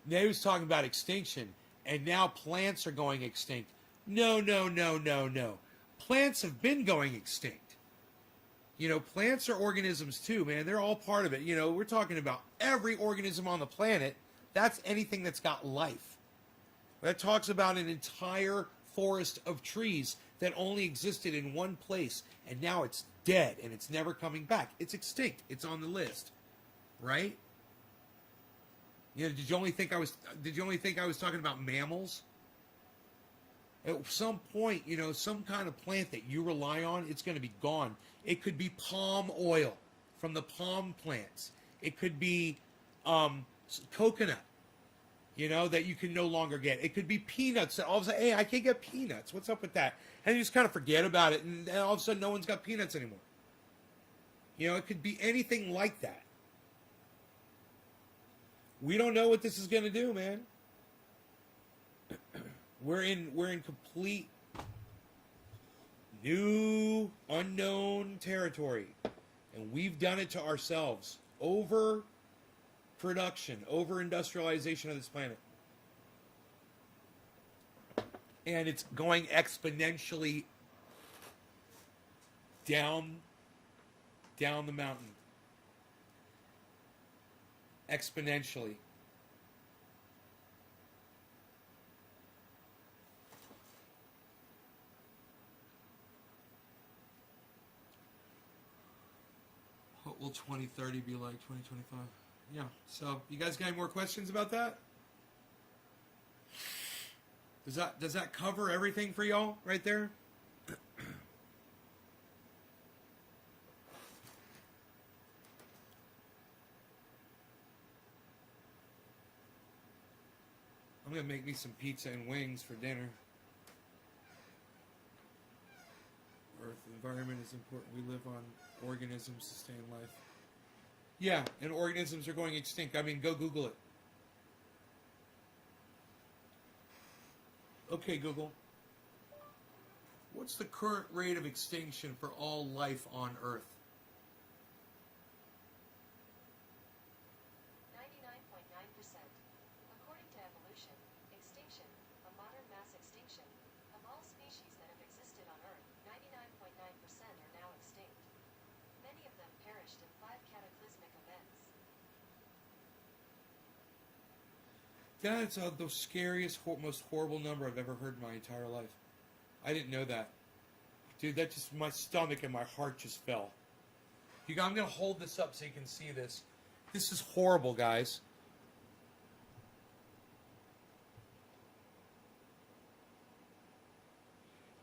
Speaker 1: Nate was talking about extinction, and now plants are going extinct. No. Plants have been going extinct. You know, plants are organisms too, man. They're all part of it. You know, we're talking about every organism on the planet. That's anything that's got life. That talks about an entire forest of trees that only existed in one place, and now it's dead, and it's never coming back. It's extinct. It's on the list, right? You know, did you only think I was talking about mammals? At some point, you know, some kind of plant that you rely on, it's going to be gone. It could be palm oil from the palm plants. It could be coconut, you know, that you can no longer get. It could be peanuts. That all of a sudden, hey, I can't get peanuts. What's up with that? And you just kind of forget about it, and all of a sudden, no one's got peanuts anymore. You know, it could be anything like that. We don't know what this is going to do, man. We're in complete new unknown territory, and we've done it to ourselves. Over production, over industrialization of this planet, and it's going exponentially down the mountain. Exponentially. What will 2030 be like? 2025? Yeah. So, you guys got any more questions about that? Does that cover everything for y'all right there? I'm going to make me some pizza and wings for dinner. Earth environment is important. We live on organisms, sustain life. Yeah, and organisms are going extinct. I mean, go Google it. Okay, Google. What's the current rate of extinction for all life on Earth?
Speaker 2: 99.9%. According to evolution, extinction, a modern mass extinction, of all species that have existed on Earth, 99.9% are now extinct. Many of them perished in 5 cataclysmic events.
Speaker 1: That's the scariest, most horrible number I've ever heard in my entire life. I didn't know that. Dude, that just, my stomach and my heart just fell. I'm going to hold this up so you can see this. This is horrible, guys.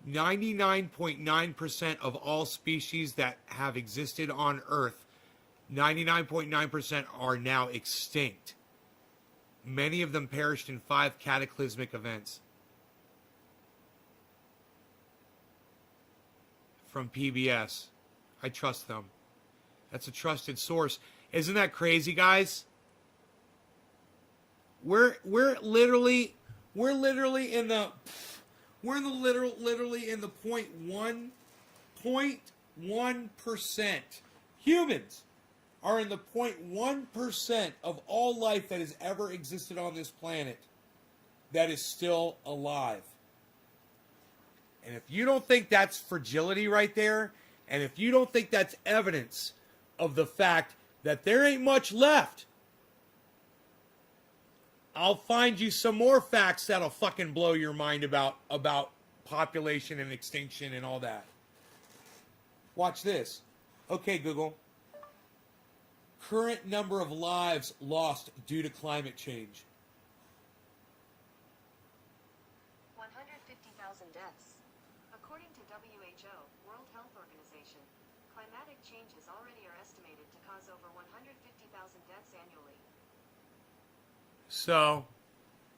Speaker 1: .9% of all species that have existed on Earth, 99.9% are now extinct. Many of them perished in 5 cataclysmic events. From PBS. I trust them. That's a trusted source. Isn't that crazy, guys? We're literally in the literally in the 0.1%. Humans are in the 0.1% of all life that has ever existed on this planet that is still alive. And if you don't think that's fragility right there, and if you don't think that's evidence of the fact that there ain't much left, I'll find you some more facts that'll fucking blow your mind about population and extinction and all that. Watch this. Okay, Google. Current number of lives lost due to climate change.
Speaker 2: 150,000 deaths. According to WHO, World Health Organization, climatic changes already are estimated to cause over 150,000 deaths annually.
Speaker 1: So,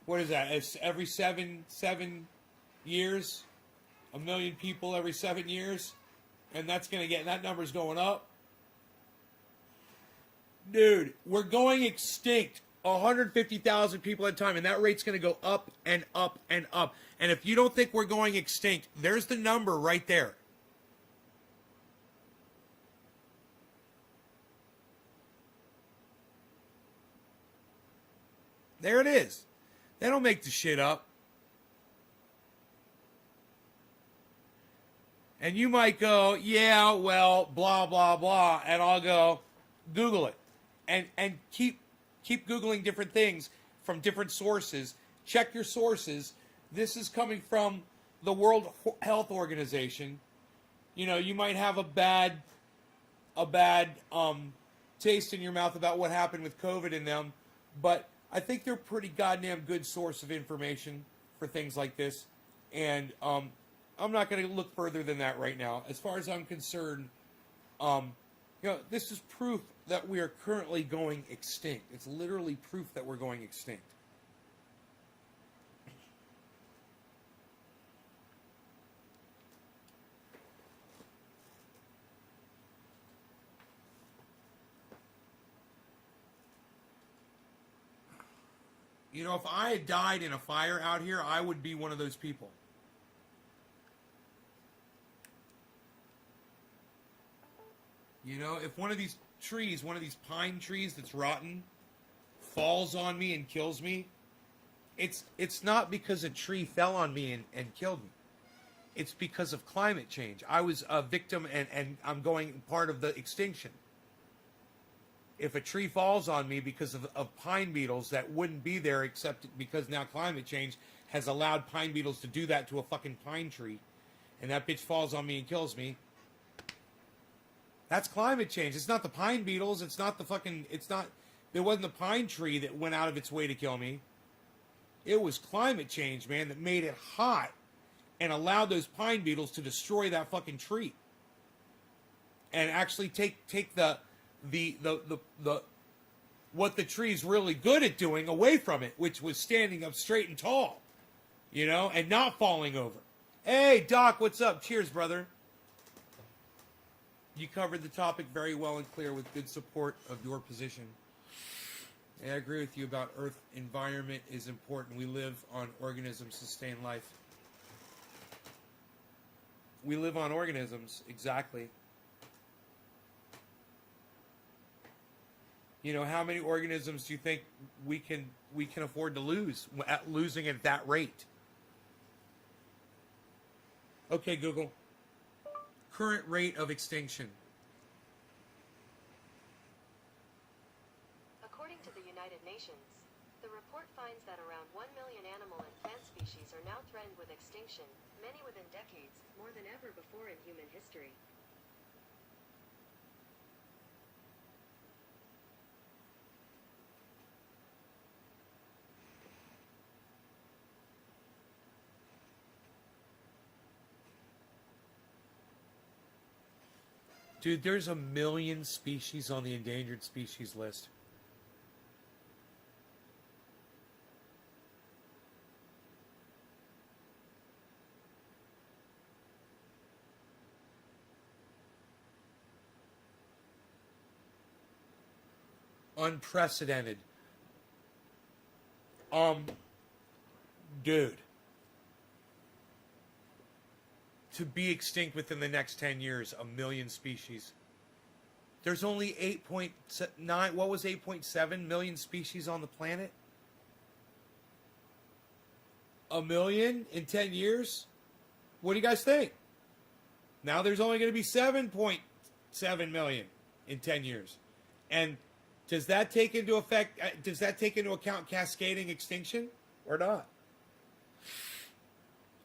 Speaker 1: what is that? It's every seven years, 1 million people every 7 years, and that number's going up. Dude, we're going extinct. 150,000 people at a time, and that rate's going to go up and up and up. And if you don't think we're going extinct, there's the number right there. There it is. They don't make the shit up. And you might go, yeah, well, blah, blah, blah. And I'll go, Google it. And keep Googling different things from different sources. Check your sources. This is coming from the World Health Organization. You know, you might have a bad taste in your mouth about what happened with COVID in them, but I think they're a pretty goddamn good source of information for things like this, and I'm not going to look further than that right now. As far as I'm concerned, this is proof that we are currently going extinct. It's literally proof that we're going extinct. You know, if I had died in a fire out here, I would be one of those people. You know, if one of these trees, one of these pine trees that's rotten, falls on me and kills me, it's not because a tree fell on me and killed me. It's because of climate change. I was a victim and I'm going part of the extinction. If a tree falls on me because of pine beetles that wouldn't be there except because now climate change has allowed pine beetles to do that to a fucking pine tree, and that bitch falls on me and kills me, that's climate change. It's not the pine beetles. It's not the fucking, there wasn't the pine tree that went out of its way to kill me. It was climate change, man, that made it hot and allowed those pine beetles to destroy that fucking tree. And actually take the what the tree's really good at doing away from it, which was standing up straight and tall, you know, and not falling over. Hey, Doc, what's up? Cheers, brother. You covered the topic very well and clear with good support of your position. And I agree with you about Earth environment is important. We live on organisms, sustain life. We live on organisms, exactly. You know, how many organisms do you think we can afford to lose at losing at that rate? Okay, Google. Current rate of extinction.
Speaker 2: According to the United Nations, the report finds that around 1 million animal and plant species are now threatened with extinction, many within decades, more than ever before in human history.
Speaker 1: Dude, there's 1 million species on the endangered species list. Unprecedented. Dude. To be extinct within the next 10 years, 1 million species. There's only 8.9, what was 8.7 million species on the planet? 1 million in 10 years? What do you guys think? Now there's only going to be 7.7 million in 10 years. And does that take into account cascading extinction or not?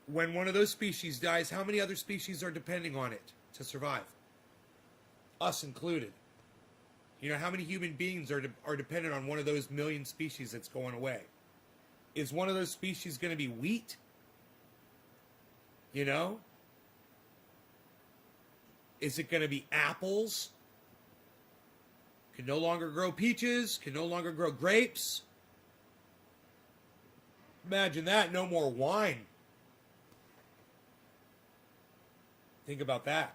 Speaker 1: When one of those species dies, how many other species are depending on it to survive? Us included. You know, how many human beings are dependent on one of those million species that's going away? Is one of those species going to be wheat? You know? Is it going to be apples? Can no longer grow peaches, can no longer grow grapes. Imagine that, no more wine. Think about that.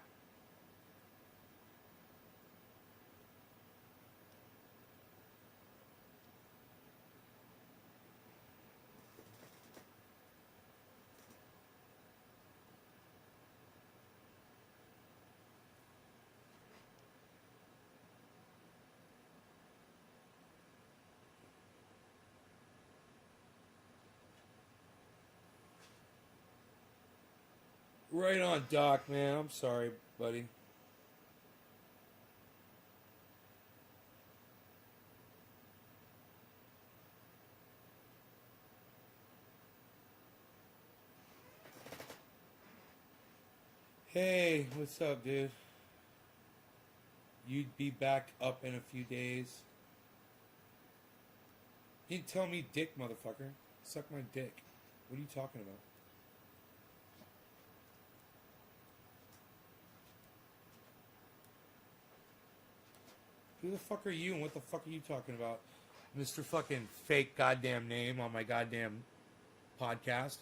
Speaker 1: Right on, Doc, man. I'm sorry, buddy. Hey, what's up, dude? You'd be back up in a few days. You didn't tell me dick, motherfucker. Suck my dick. What are you talking about? Who the fuck are you and what the fuck are you talking about? Mr. fucking fake goddamn name on my goddamn podcast.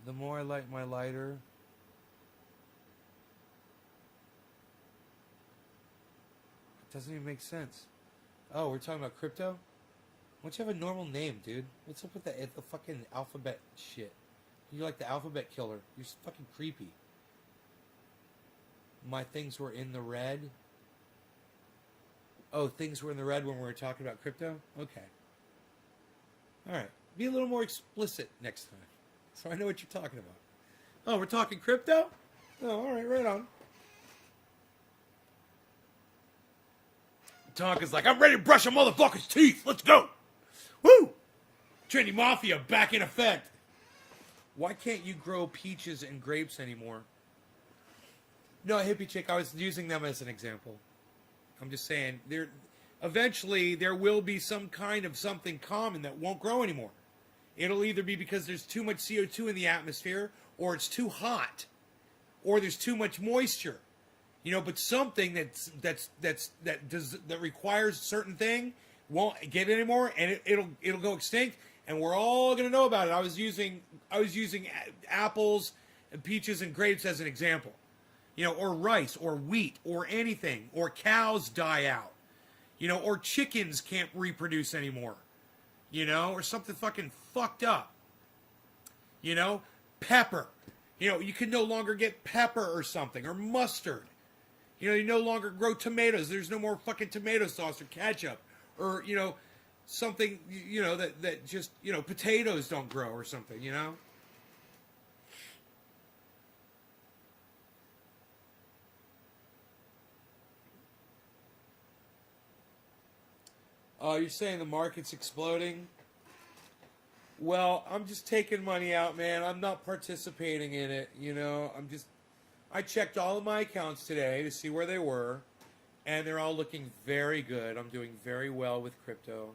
Speaker 1: The more I light my lighter, it doesn't even make sense. Oh, we're talking about crypto? Why don't you have a normal name, dude? What's up with the fucking alphabet shit? You're like the alphabet killer. You're fucking creepy. My things were in the red. Oh, things were in the red when we were talking about crypto? Okay. Alright. Be a little more explicit next time, so I know what you're talking about. Oh, we're talking crypto? Oh, alright, right on. Tonka's like, I'm ready to brush a motherfucker's teeth. Let's go. Woo! Trinity Mafia back in effect. Why can't you grow peaches and grapes anymore? No, hippie chick, I was using them as an example. I'm just saying, eventually there will be some kind of something common that won't grow anymore. It'll either be because there's too much CO2 in the atmosphere, or it's too hot, or there's too much moisture. You know, but something that requires a certain thing won't get it anymore, and it'll go extinct, and we're all gonna know about it. I was using apples and peaches and grapes as an example. You know, or rice, or wheat, or anything, or cows die out. You know, or chickens can't reproduce anymore. You know, or something fucking fucked up. You know, pepper. You know, you can no longer get pepper or something, or mustard. You know, you no longer grow tomatoes. There's no more fucking tomato sauce or ketchup. Or, you know, something, you know, that just, you know, potatoes don't grow or something, you know? Oh, you're saying the market's exploding? Well, I'm just taking money out, man. I'm not participating in it, you know? I checked all of my accounts today to see where they were, and they're all looking very good. I'm doing very well with crypto.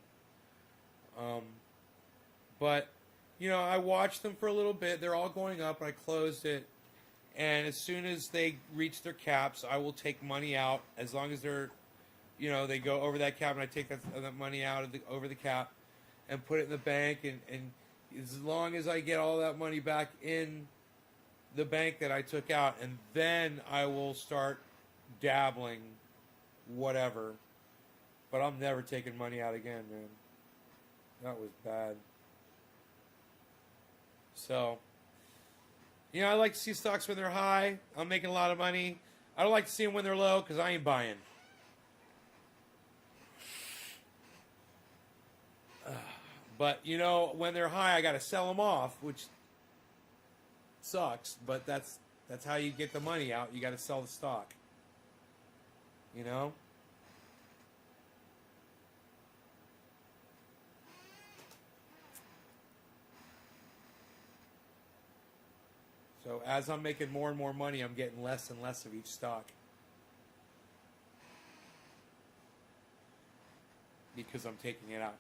Speaker 1: But, you know, I watched them for a little bit. They're all going up, and I closed it. And as soon as they reach their caps, I will take money out as long as they're, you know, they go over that cap, and I take that money out of over the cap and put it in the bank. And as long as I get all that money back in the bank that I took out, and then I will start dabbling, whatever. But I'm never taking money out again, man. That was bad. So, you know, I like to see stocks when they're high. I'm making a lot of money. I don't like to see them when they're low because I ain't buying. But, you know, when they're high, I got to sell them off, which sucks, but that's how you get the money out. You got to sell the stock. You know? So as I'm making more and more money, I'm getting less and less of each stock. Because I'm taking it out.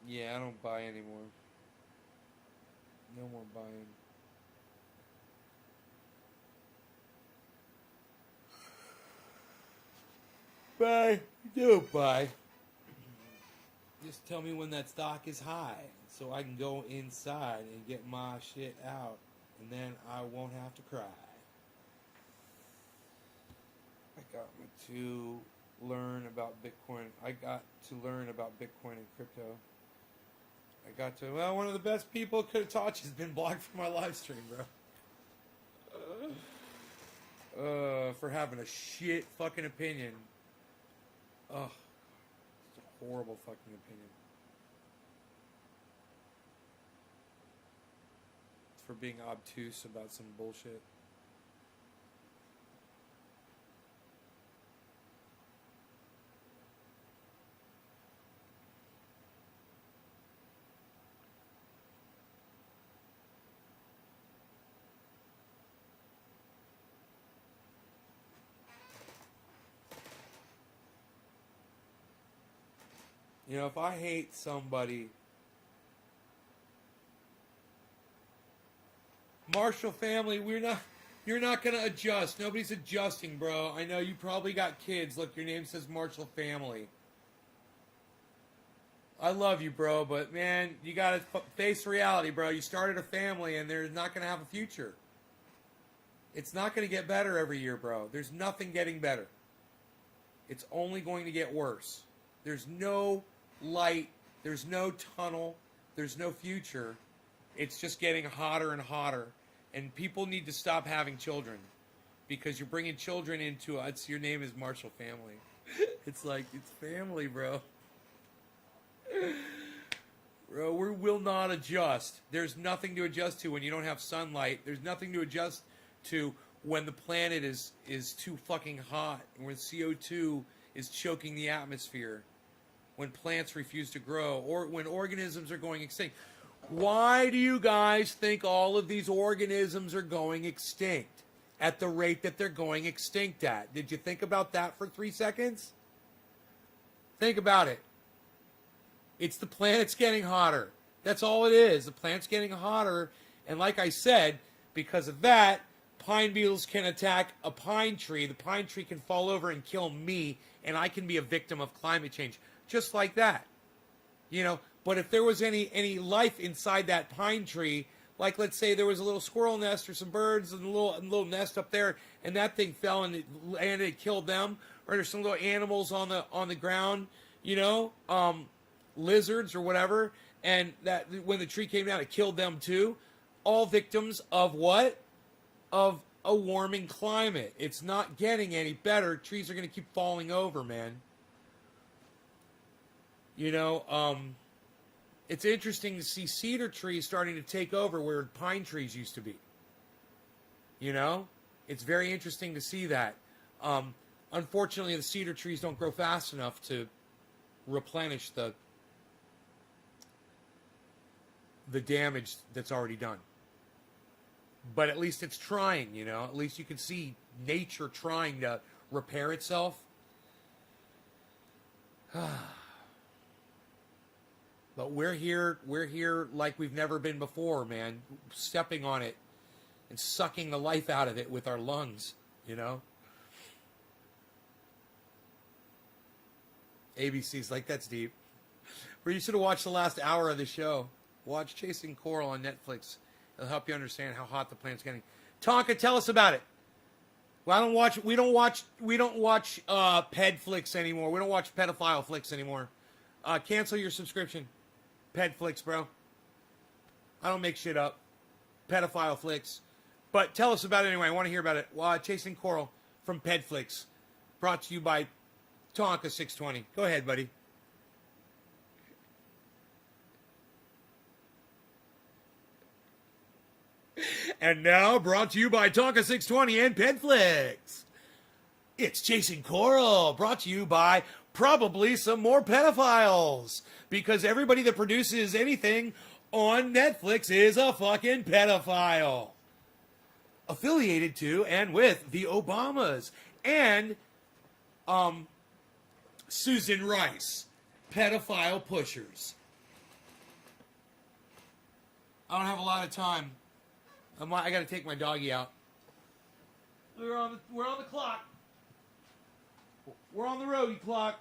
Speaker 1: Yeah, I don't buy anymore. No more buying. Buy. Do buy. Just tell me when that stock is high so I can go inside and get my shit out. And then I won't have to cry. I got to learn about Bitcoin. I got to learn about Bitcoin and crypto. I got to, well, one of the best people could have taught you has been blocked from my live stream, bro. For having a shit fucking opinion. Ugh. It's a horrible fucking opinion. for being obtuse about some bullshit. You know, if I hate somebody, Marshall family, you're not gonna adjust. Nobody's adjusting, bro. I know you probably got kids. Look, your name says Marshall family. I love you, bro, but man, you gotta face reality, bro. You started a family and they're not gonna have a future. It's not gonna get better every year, bro. There's nothing getting better. It's only going to get worse. There's no light. There's no tunnel. There's no future. It's just getting hotter and hotter. And people need to stop having children. Because you're bringing children into... your name is Marshall family. It's like, it's family, bro. Bro, we will not adjust. There's nothing to adjust to when you don't have sunlight. There's nothing to adjust to when the planet is too fucking hot. And when CO2 is choking the atmosphere. When plants refuse to grow. Or when organisms are going extinct. Why do you guys think all of these organisms are going extinct at the rate that they're going extinct at? Did you think about that for 3 seconds? Think about it. It's the planet's getting hotter. That's all it is. The planet's getting hotter. And like I said, because of that, pine beetles can attack a pine tree. The pine tree can fall over and kill me, and I can be a victim of climate change. Just like that. You know, but if there was any life inside that pine tree, like let's say there was a little squirrel nest or some birds and a little nest up there, and that thing fell and it killed them, or there's some little animals on the ground, you know, lizards or whatever, and that when the tree came down, it killed them too. All victims of what? Of a warming climate. It's not getting any better. Trees are going to keep falling over, man. You know, it's interesting to see cedar trees starting to take over where pine trees used to be. You know, it's very interesting to see that. Unfortunately, the cedar trees don't grow fast enough to replenish the damage that's already done. But at least it's trying, you know. At least you can see nature trying to repair itself. But we're here like we've never been before, man. Stepping on it and sucking the life out of it with our lungs, you know. ABC's like, that's deep. Or you should have watched the last hour of the show. Watch Chasing Coral on Netflix. It'll help you understand how hot the planet's getting. Tonka, tell us about it. Well, we don't watch ped flicks anymore. We don't watch pedophile flicks anymore. Cancel your subscription. Ped flicks, bro. I don't make shit up. Pedophile flicks. But tell us about it anyway. I want to hear about it. Chasing Coral from Ped Flicks. Brought to you by Tonka 620. Go ahead, buddy. And now brought to you by Tonka 620 and Ped Flicks. It's Chasing Coral. Brought to you by probably some more pedophiles. Because everybody that produces anything on Netflix is a fucking pedophile. Affiliated to and with the Obamas. And Susan Rice. Pedophile pushers. I don't have a lot of time. I got to take my doggy out. We're on the clock. We're on the rogie clock.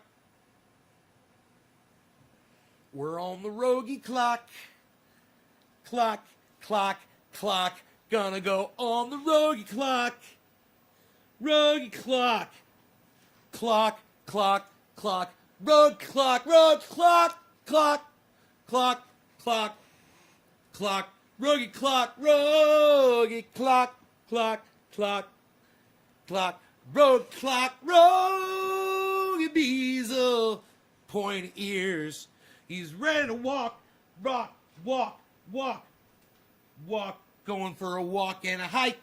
Speaker 1: We're on the rogie clock. Clock, clock, clock. Gonna go on the rogie clock. Rogie clock. Clock, clock, clock. Rogue clock, rogue clock. Clock, clock, clock, clock. Rogie clock, rogie clock, clock, clock, clock. Rogue clock, rogie Beazle. Pointy ears. He's ready to walk, rock, walk, walk, walk, going for a walk and a hike.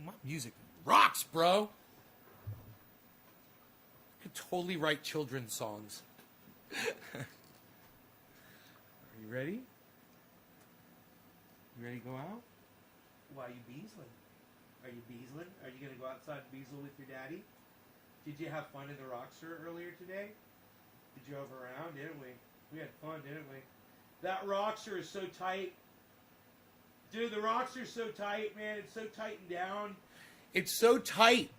Speaker 1: My music rocks, bro. I could totally write children's songs. Are you ready? You ready to go out? Why are you beasling? Are you beasling? Are you going to go outside and beasel with your daddy? Did you have fun in the Rockster earlier today? We drove around, didn't we? We had fun, didn't we? That Rockster is so tight. Dude, the Rockster is so tight, man. It's so tightened down. It's so tight.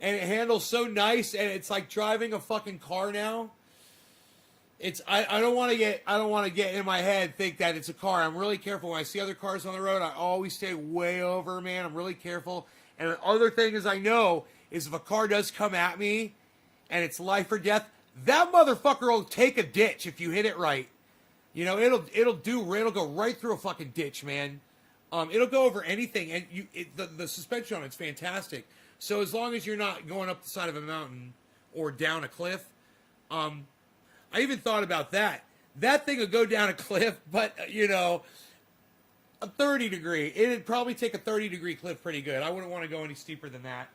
Speaker 1: And it handles so nice, and it's like driving a fucking car now. I don't want to get in my head think that it's a car. I'm really careful when I see other cars on the road. I always stay way over, man. I'm really careful. And the other thing is I know is if a car does come at me and it's life or death, that motherfucker will take a ditch if you hit it right. You know, it'll go right through a fucking ditch, man. It'll go over anything, and the suspension on it's fantastic. So as long as you're not going up the side of a mountain or down a cliff, I even thought about that. That thing would go down a cliff, but, you know, a 30 degree. It'd probably take a 30 degree cliff pretty good. I wouldn't want to go any steeper than that.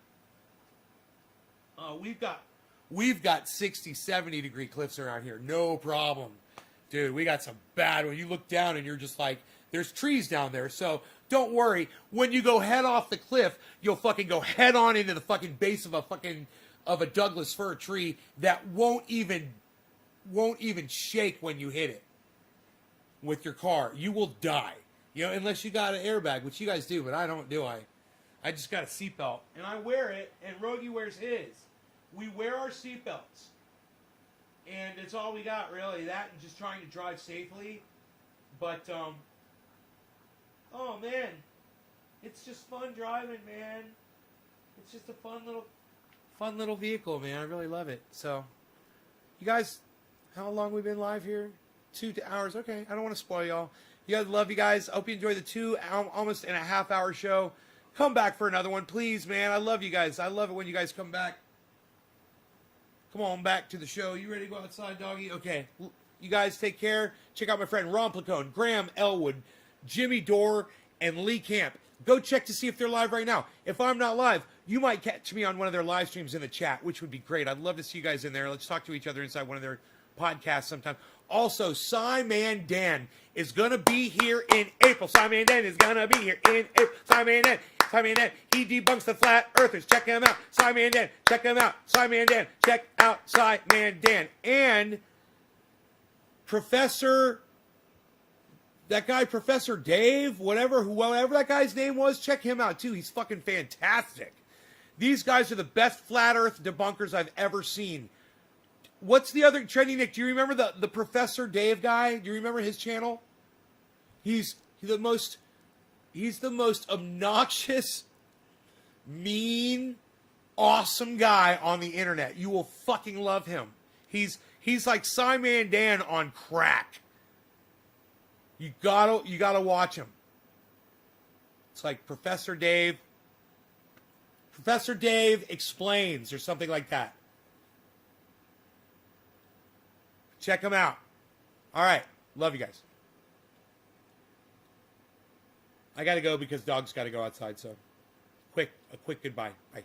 Speaker 1: We've got 60, 70 degree cliffs around here. No problem. Dude, we got some bad ones. You look down and you're just like, there's trees down there. So don't worry. When you go head off the cliff, you'll fucking go head on into the fucking base of a Douglas fir tree that won't even shake when you hit it with your car. You will die. You know, unless you got an airbag, which you guys do, but I don't, do I? I just got a seatbelt. And I wear it, and Rogie wears his. We wear our seatbelts. And it's all we got, really. That and just trying to drive safely. But, oh, man. It's just fun driving, man. It's just a fun little vehicle, man. I really love it. So, you guys, how long we been live here? 2 hours. Okay, I don't want to spoil y'all. You guys, love you guys. I hope you enjoy the 2 almost and a half hour show. Come back for another one, please, man. I love you guys. I love it when you guys come back. Come on back to the show. You ready to go outside, doggy? Okay. You guys take care. Check out my friend Ron Placone, Graham Elwood, Jimmy Dorr, and Lee Camp. Go check to see if they're live right now. If I'm not live, you might catch me on one of their live streams in the chat, which would be great. I'd love to see you guys in there. Let's talk to each other inside one of their podcasts sometime. Also, Simon Dan is going to be here in April. Simon Dan is going to be here in April. Simon Dan. He debunks the flat earthers. Check him out. Simon Dan. Check him out. Simon Dan. Check out Simon Dan. And Professor Dave, whatever that guy's name was, check him out too. He's fucking fantastic. These guys are the best flat earth debunkers I've ever seen. What's the other Trendy Nick? Do you remember the Professor Dave guy? Do you remember his channel? He's the most obnoxious, mean, awesome guy on the internet. You will fucking love him. He's like Simon Dan on crack. You gotta watch him. It's like Professor Dave Explains or something like that. Check him out. All right. Love you guys. I got to go because dogs got to go outside. So a quick goodbye. Bye.